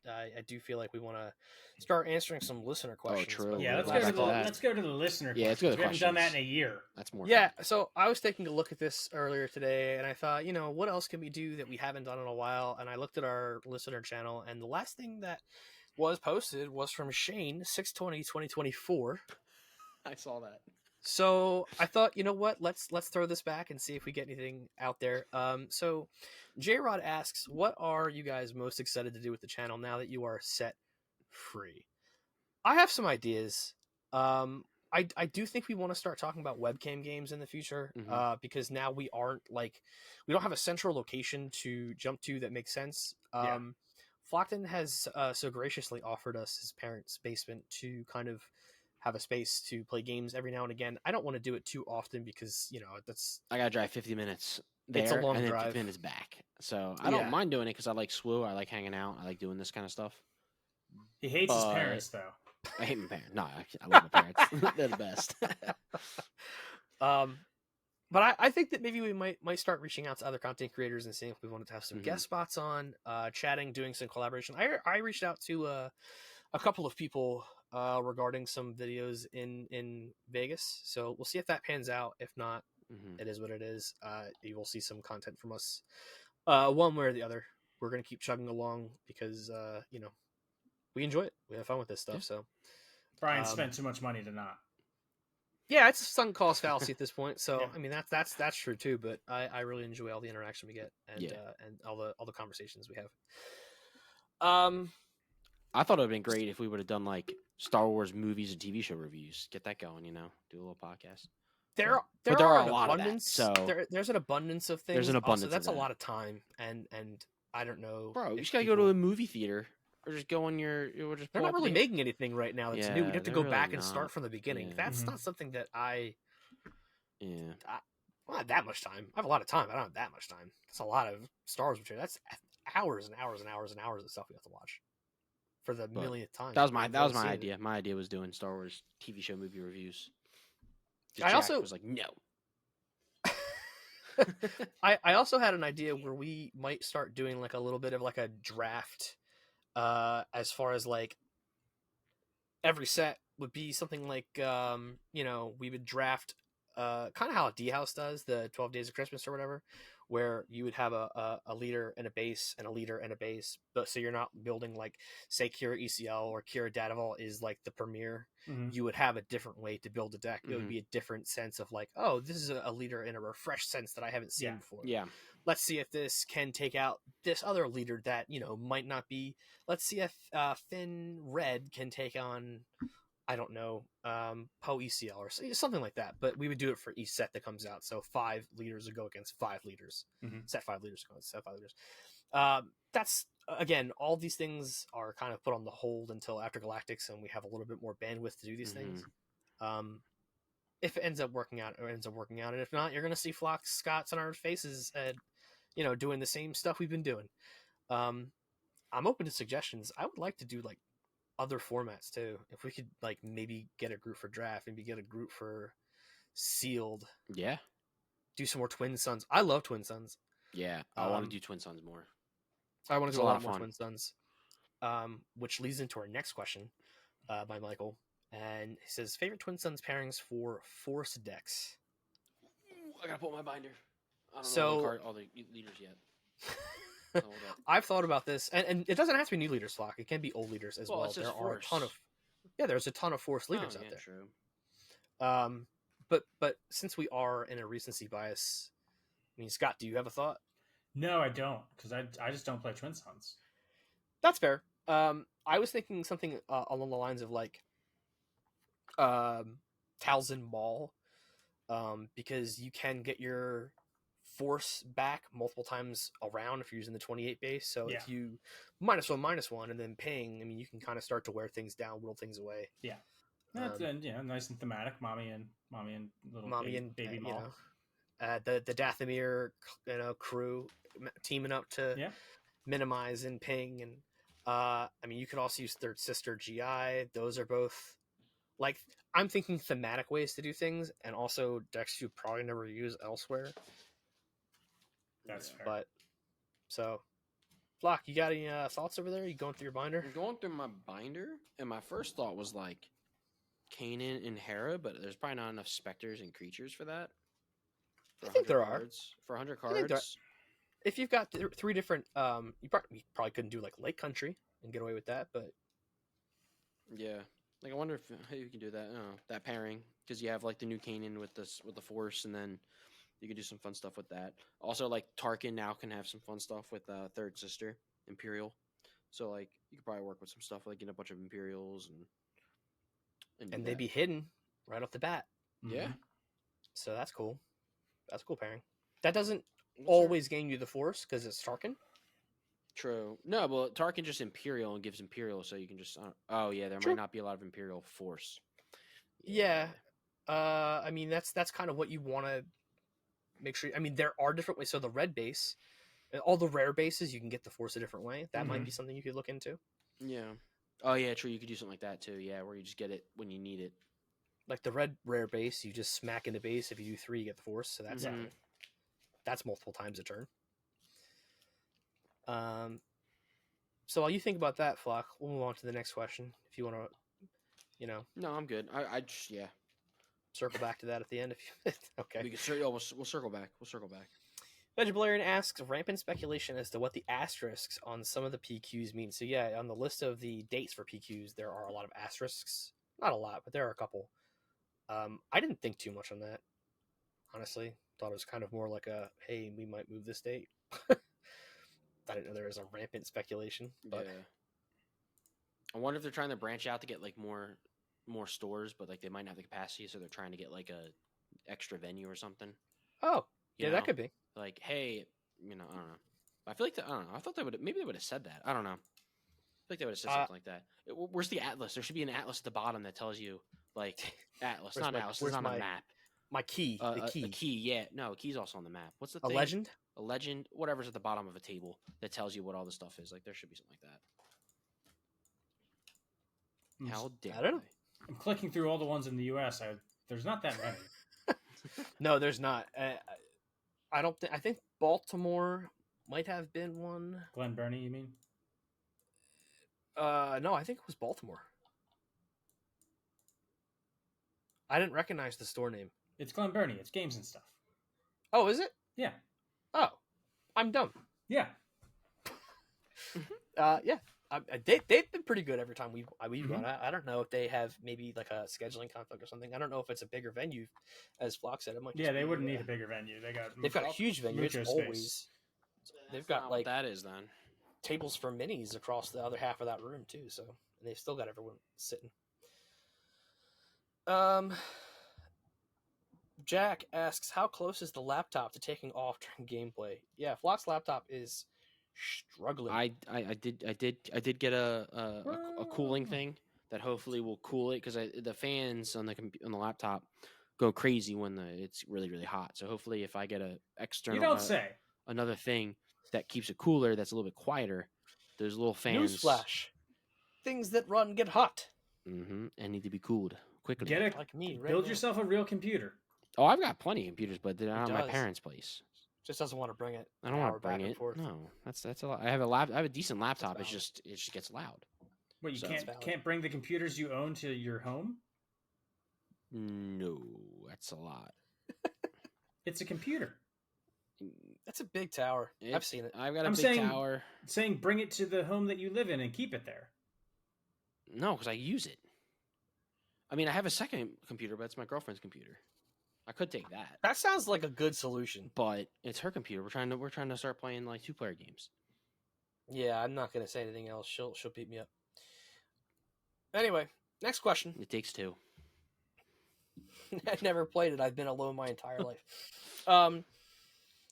I do feel like we want to start answering some listener questions. true. about Yeah, let's Glad go, I to the, thought that. let's go to the listener Yeah, let's go to the questions. We haven't done that questions. in a year. That's more. Yeah, so I was taking a look at this earlier today, and I thought, what else can we do that we haven't done in a while? And I looked at our listener channel, and the last thing that was posted was from Shane, 6/20/2024. I saw that. So I thought, you know what? Let's throw this back and see if we get anything out there. So J Rod asks, what are you guys most excited to do with the channel now that you are set free? I have some ideas. I do think we want to start talking about webcam games in the future, Mhm. because now we don't have a central location to jump to that makes sense. Yeah. Flockton has so graciously offered us his parents' basement to kind of have a space to play games every now and again. I don't want to do it too often because that's I gotta drive 50 minutes there, It's a long and then drive. 50 minutes back. So I don't Yeah. mind doing it because I like SWO. I like hanging out. I like doing this kind of stuff. He hates his But- parents, though. I hate my parents. No, I love my parents. They're the best. But I think that maybe we might start reaching out to other content creators and seeing if we wanted to have some Mhm. guest spots on, chatting, doing some collaboration. I reached out to a couple of people regarding some videos in Vegas, so we'll see if that pans out. If not, Mhm. it is what it is. You will see some content from us, one way or the other. We're gonna keep chugging along because we enjoy it. We have fun with this stuff. Yeah. So Brian spent too much money to not. yeah, it's a sunk cost fallacy at this point. So Yeah. I mean that's true too. But I really enjoy all the interaction we get and Yeah. and all the conversations we have. I thought it would have been great if we would have done like Star Wars movies and TV show reviews. Get that going, do a little podcast. There But there are an a lot of that, abundance. so- there's an abundance of things. There's an Also, abundance of that's a that. lot of time, and I don't know, Bro, you if just gotta go to people- a movie theater or just go on your. Or just They're pull not up really the- making anything right now that's new. Yeah, We'd have to they're go really back and not. start from the beginning. Yeah. That's Mhm. not something that Yeah. well, not that much time. I have a lot of time. I don't have that much time. That's a lot of Star Wars material. That's hours and hours and hours and hours of stuff we have to watch for the But millionth time. That was my We've only seen it. idea. My idea was doing Star Wars TV show movie reviews. I Jack also- was like, no. I also had an idea where we might start doing like a little bit of like a draft, as far as like every set would be something like we would draft kind of how D House does the 12 Days of Christmas or whatever, where you would have a leader and a base and a leader and a base, but so you're not building like, say, Kira ECL or Kira Dataval is like the premier. Mhm. You would have a different way to build a deck. It would Mhm. be a different sense of like, oh, this is a leader in a refreshed sense that I haven't seen Yeah. before. Yeah. Let's see if this can take out this other leader that, you know, might not be. Let's see if Finn Red can take on, I don't know, Poe ECL or something like that. But we would do it for each set that comes out. So 5 leaders would go against 5 leaders. Mhm. Set 5 leaders go against set 5 leaders. That's, again, all these things are kind of put on the hold until after Galactics and we have a little bit more bandwidth to do these things. If it ends up working out, or ends up working out, and if not, you're going to see Flock Scots on our faces, you know, doing the same stuff we've been doing. I'm open to suggestions. I would like to do like other formats too. If we could like maybe get a group for draft, maybe get a group for sealed, Yeah. do some more Twin Suns. I love Twin Suns. Yeah. I want to do Twin Suns more. I want It's to do a a lot lot of more fun. Twin Suns. Which leads into our next question by Michael. And he says, favorite Twin Suns pairings for Force decks. Ooh, I gotta pull my binder. I don't So- know all the leaders yet. Hold up. I've thought about this, and it doesn't have to be new leaders, Flock. It can be old leaders as well. it's just There are a Force. ton of there's a ton of Force leaders Oh, out yeah, there. True. But since we are in a recency bias, I mean, Scott, do you have a thought? No, I don't, because I just don't play Twin Suns. That's fair. I was thinking something along the lines of like Talzin Maul, because you can get your force back multiple times around if you're using the 28 base. So Yeah. if you -1/-1 and then ping, I mean, you can kind of start to wear things down, whittle things away. That's nice and thematic. Mommy and little Mommy baby, and baby you Maul. know, the Dathomir, you know, crew teaming up to Yeah. minimize and ping, and I mean, you could also use Third Sister GI. Those are both like, I'm thinking thematic ways to do things, and also decks you probably never use elsewhere. That's fair. But so, Flock, you got any thoughts over there? You going through your binder? I'm going through my binder, and my first thought was like Kanan and Hera, but there's probably not enough specters and creatures for that. I think there are. cards. For 100 I think there cards. If you've got 3 different, you probably couldn't do like Lake Country and get away with that, but Yeah. Like, I wonder if you can do that. That pairing, because you have like the new Kanan with the Force, and then you can do some fun stuff with that. Also, like Tarkin now can have some fun stuff with Third Sister Imperial. So like you could probably work with some stuff like get a bunch of Imperials and do and they'd that. be hidden right off the bat. Yeah. So that's cool. That's a cool pairing. That doesn't What's always gain you the Force because it's Tarkin. True. No, but Tarkin just Imperial and gives Imperial, so you can just. Oh yeah, there True. might not be a lot of Imperial Force. Yeah. I mean, that's kind of what you want to make sure. I mean, there are different ways. So the red base, all the rare bases, you can get the Force a different way. That might be something you could look into. Yeah. Oh yeah, true. You could do something like that too. Yeah, where you just get it when you need it. Like the red rare base, you just smack into base. If you do 3, you get the Force. So that's Mhm. that's multiple times a turn. So while you think about that, Flock, we'll move on to the next question. If you want to, you know, No, I'm good. I just circle back to that at the end. If you okay. We can we'll circle back. We'll circle back. Vegeblarian asks, rampant speculation as to what the asterisks on some of the PQs mean. So yeah, on the list of the dates for PQs, there are a lot of asterisks. Not a lot, but there are a couple. I didn't think too much on that, honestly. Thought it was kind of more like a, hey, we might move this date. I didn't know there was a rampant speculation. But Yeah. I wonder if they're trying to branch out to get like more stores, but like they might not have the capacity, so they're trying to get like a extra venue or something. oh, You yeah, know? that could be. Like, hey, I don't know. I feel like I don't know. I thought they would have said that. I don't know. I feel like they would have said something like that. Where's the atlas? There should be an atlas at the bottom that tells you like atlas, Where's not my- atlas. where's It's on my a map. My key, the A key. key, yeah. No, a key's also on the map. What's the A thing? legend? A legend, whatever's at the bottom of a table that tells you what all the stuff is. Like there should be something like that. How dare I don't know. I'm clicking through all the ones in the U.S. There's not that many. No, there's not. I don't think. I think Baltimore might have been one. Glen Burnie, you mean? No, I think it was Baltimore. I didn't recognize the store name. It's Glen Burnie. It's games and stuff. Oh, is it? Yeah. Oh, I'm dumb. Yeah. Yeah. They've been pretty good every time we've Mhm. gone. I don't know if they have maybe like a scheduling conflict or something. I don't know if it's a bigger venue, as Flock said. It might. Yeah, Just they be, wouldn't need a bigger venue. They've got a huge venue. It's mucho space. always. They've That's got not like what that is then. tables for minis across the other half of that room too. So and they've still got everyone sitting. Jack asks, "How close is the laptop to taking off during gameplay?" Yeah, Flock's laptop is struggling. I did get a cooling thing that hopefully will cool it because the fans on the laptop go crazy when it's really hot. So hopefully if I get a You external don't say. another thing that keeps it cooler that's a little bit quieter, those little fans Newsflash: things that run get hot. and need to be cooled quickly. Get it. Like me, right Build now. yourself a real computer. Oh, I've got plenty of computers, but they're not at my does. parents' place. Just doesn't want to bring it. I don't want to back bring and it. forth. No, that's a lot. I have a decent laptop. It's valid. it just gets loud. What, you So- can't bring the computers you own to your home? No, that's a lot. It's a computer. That's a big tower. I've seen it. I've got a I'm big saying- tower. Saying bring it to the home that you live in and keep it there. No, because I use it. I mean, I have a second computer, but it's my girlfriend's computer. I could take that, That sounds like a good solution. but it's her computer. We're trying to start playing like 2-player games. Yeah, I'm not gonna say anything else. She'll beat me up. Anyway, next question. It takes two. I've never played it. I've been alone my entire life.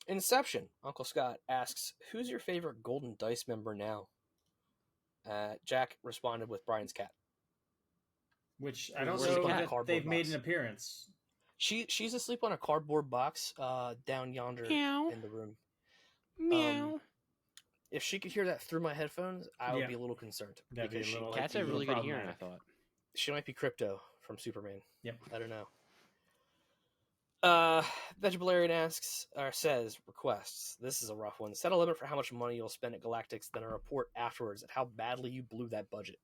Inception. Uncle Scott asks, "Who's your favorite Golden Dice member now?" Jack responded with Brian's cat. Which I don't Where's know the cat? that Cardboard they've made box. an appearance. She's asleep on a cardboard box down yonder Meow. in the room. Meow. If she could hear that through my headphones, I would Yeah. be a little concerned. That'd be a because little- she, Cats be a have little really good hearing, I problematic. thought. she might be Crypto from Superman. Yep. I don't know. Vegetarian asks or says requests. This is a rough one. Set a limit for how much money you'll spend at Galactics, then a report afterwards at how badly you blew that budget.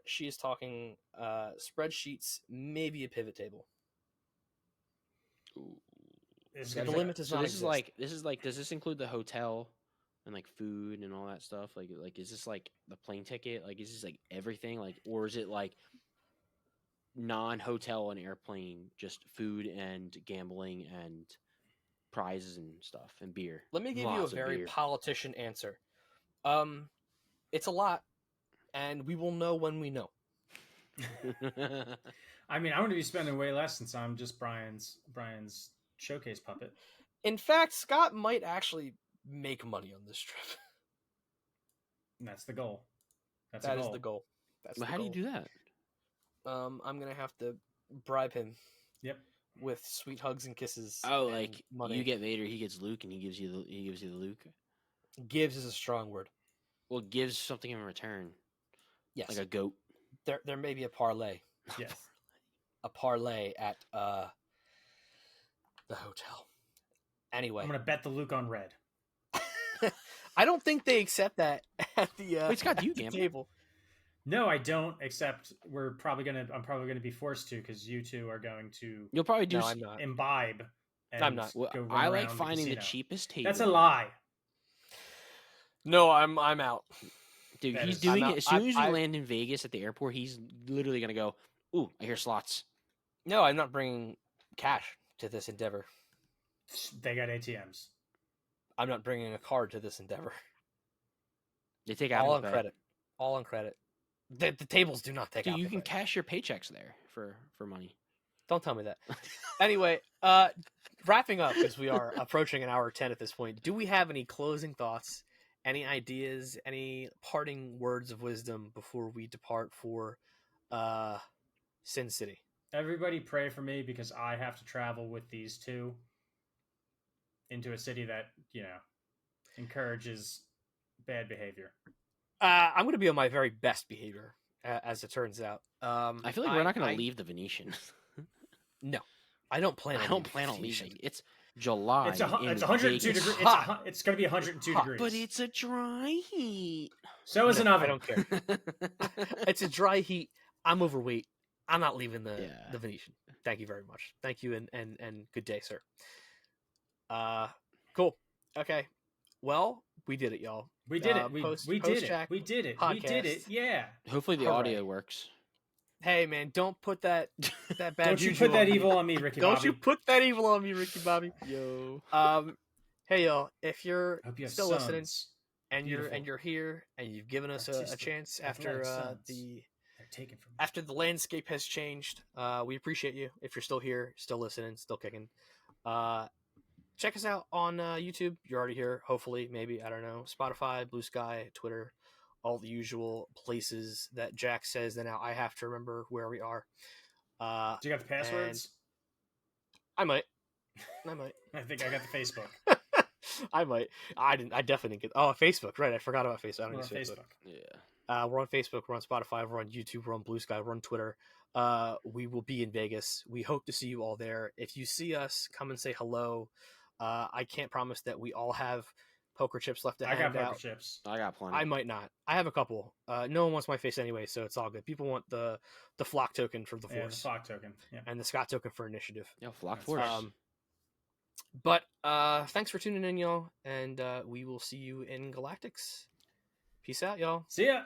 She is talking spreadsheets, maybe a pivot table. Ooh. This is The gonna be- limit does So not this exist. is like does this include the hotel and like food and all that stuff? Like is this like the plane ticket? Like is this like everything? Like or is it like non-hotel and airplane, just food and gambling and prizes and stuff and beer? Let me give you a Lots of very beer. politician answer. It's a lot, and we will know when we know. I mean, I'm going to be spending way less since I'm just Brian's showcase puppet. In fact, Scott might actually make money on this trip. And that's the goal. That's That the is goal. the goal. That's But the how do goal. you do that? I'm gonna have to bribe him Yep. with sweet hugs and kisses. Oh, and like money. you get Vader, he gets Luke, and he gives you the Luke. Gives is a strong word. Well, gives something in return, Yes, like a goat. there may be a parlay. Yes. A parlay at the hotel. Anyway, I'm going to bet the Luke on red. I don't think they accept that at the Wait, Scott, do you at the gamble? table. No, I don't. Except I'm probably gonna be forced to because you two are going to You'll probably do. No, I'm not. imbibe. And I'm not. Well, Go run I like around finding the casino. cheapest table. That's a lie. No, I'm out. Dude, That he's is- doing I'm it out. as soon as you I- land in Vegas at the airport. He's literally gonna go. Ooh, I hear slots. No, I'm not bringing cash to this endeavor. They got ATMs. I'm not bringing a card to this endeavor. They take All Apple on Pay. credit. All on credit. The tables do not take Dude, you Apple can Pay. cash your paychecks there for money. Don't tell me that. Anyway, wrapping up because we are approaching an hour 10 at this point. Do we have any closing thoughts, any ideas, any parting words of wisdom before we depart for Sin City? Everybody pray for me because I have to travel with these two into a city that, encourages bad behavior. I'm going to be on my very best behavior, as it turns out. I feel like we're not gonna leave the Venetian. No, I don't plan. I on don't leaving plan on Venetian. leaving. It's July. It's in 102 Vegas. degrees. hot. It's going to be 102 Hot, degrees. But it's a dry heat. so is an I oven. don't care. It's a dry heat. I'm overweight. I'm not leaving the Yeah. Venetian. Thank you very much. Thank you and good day, sir. Cool. Okay. Well, we did it, y'all. We did it. We did it. Jack We did it. We podcast. did it. Yeah. Hopefully the Hooray. audio works. Hey, man, don't put that bad Don't you juju put that on me. evil on me, Ricky Don't Bobby. you put that evil on me, Ricky Bobby. Yo. Hey, y'all, if you're I hope you have still sons. listening and Beautiful. you're here and you've given us a Artistic, chance athletic after sons. They're taken from me. after the landscape has changed, we appreciate you. If you're still here, still listening, still kicking, check us out on YouTube. You're already here, hopefully, maybe, I don't know, Spotify, Blue Sky, Twitter, all the usual places that Jack says that now I have to remember where we are. Do you got the passwords? I might. I think I got the Facebook. I might. I didn't. I definitely didn't get. Oh, Facebook. Right. I forgot about Facebook. I don't We're use on Facebook. Yeah. We're on Facebook. We're on Spotify. We're on YouTube. We're on Blue Sky. We're on Twitter. We will be in Vegas. We hope to see you all there. If you see us, come and say hello. I can't promise that we all have poker chips left to I hand got poker out. chips. I got plenty. I might not. I have a couple. No one wants my face anyway, so it's all good. People want the flock token for the Yeah, the force flock token. Yeah. and the Scott token for initiative. Yo, Flock That's Force. But thanks for tuning in, y'all, and we will see you in Galactics. Peace out, y'all. See ya.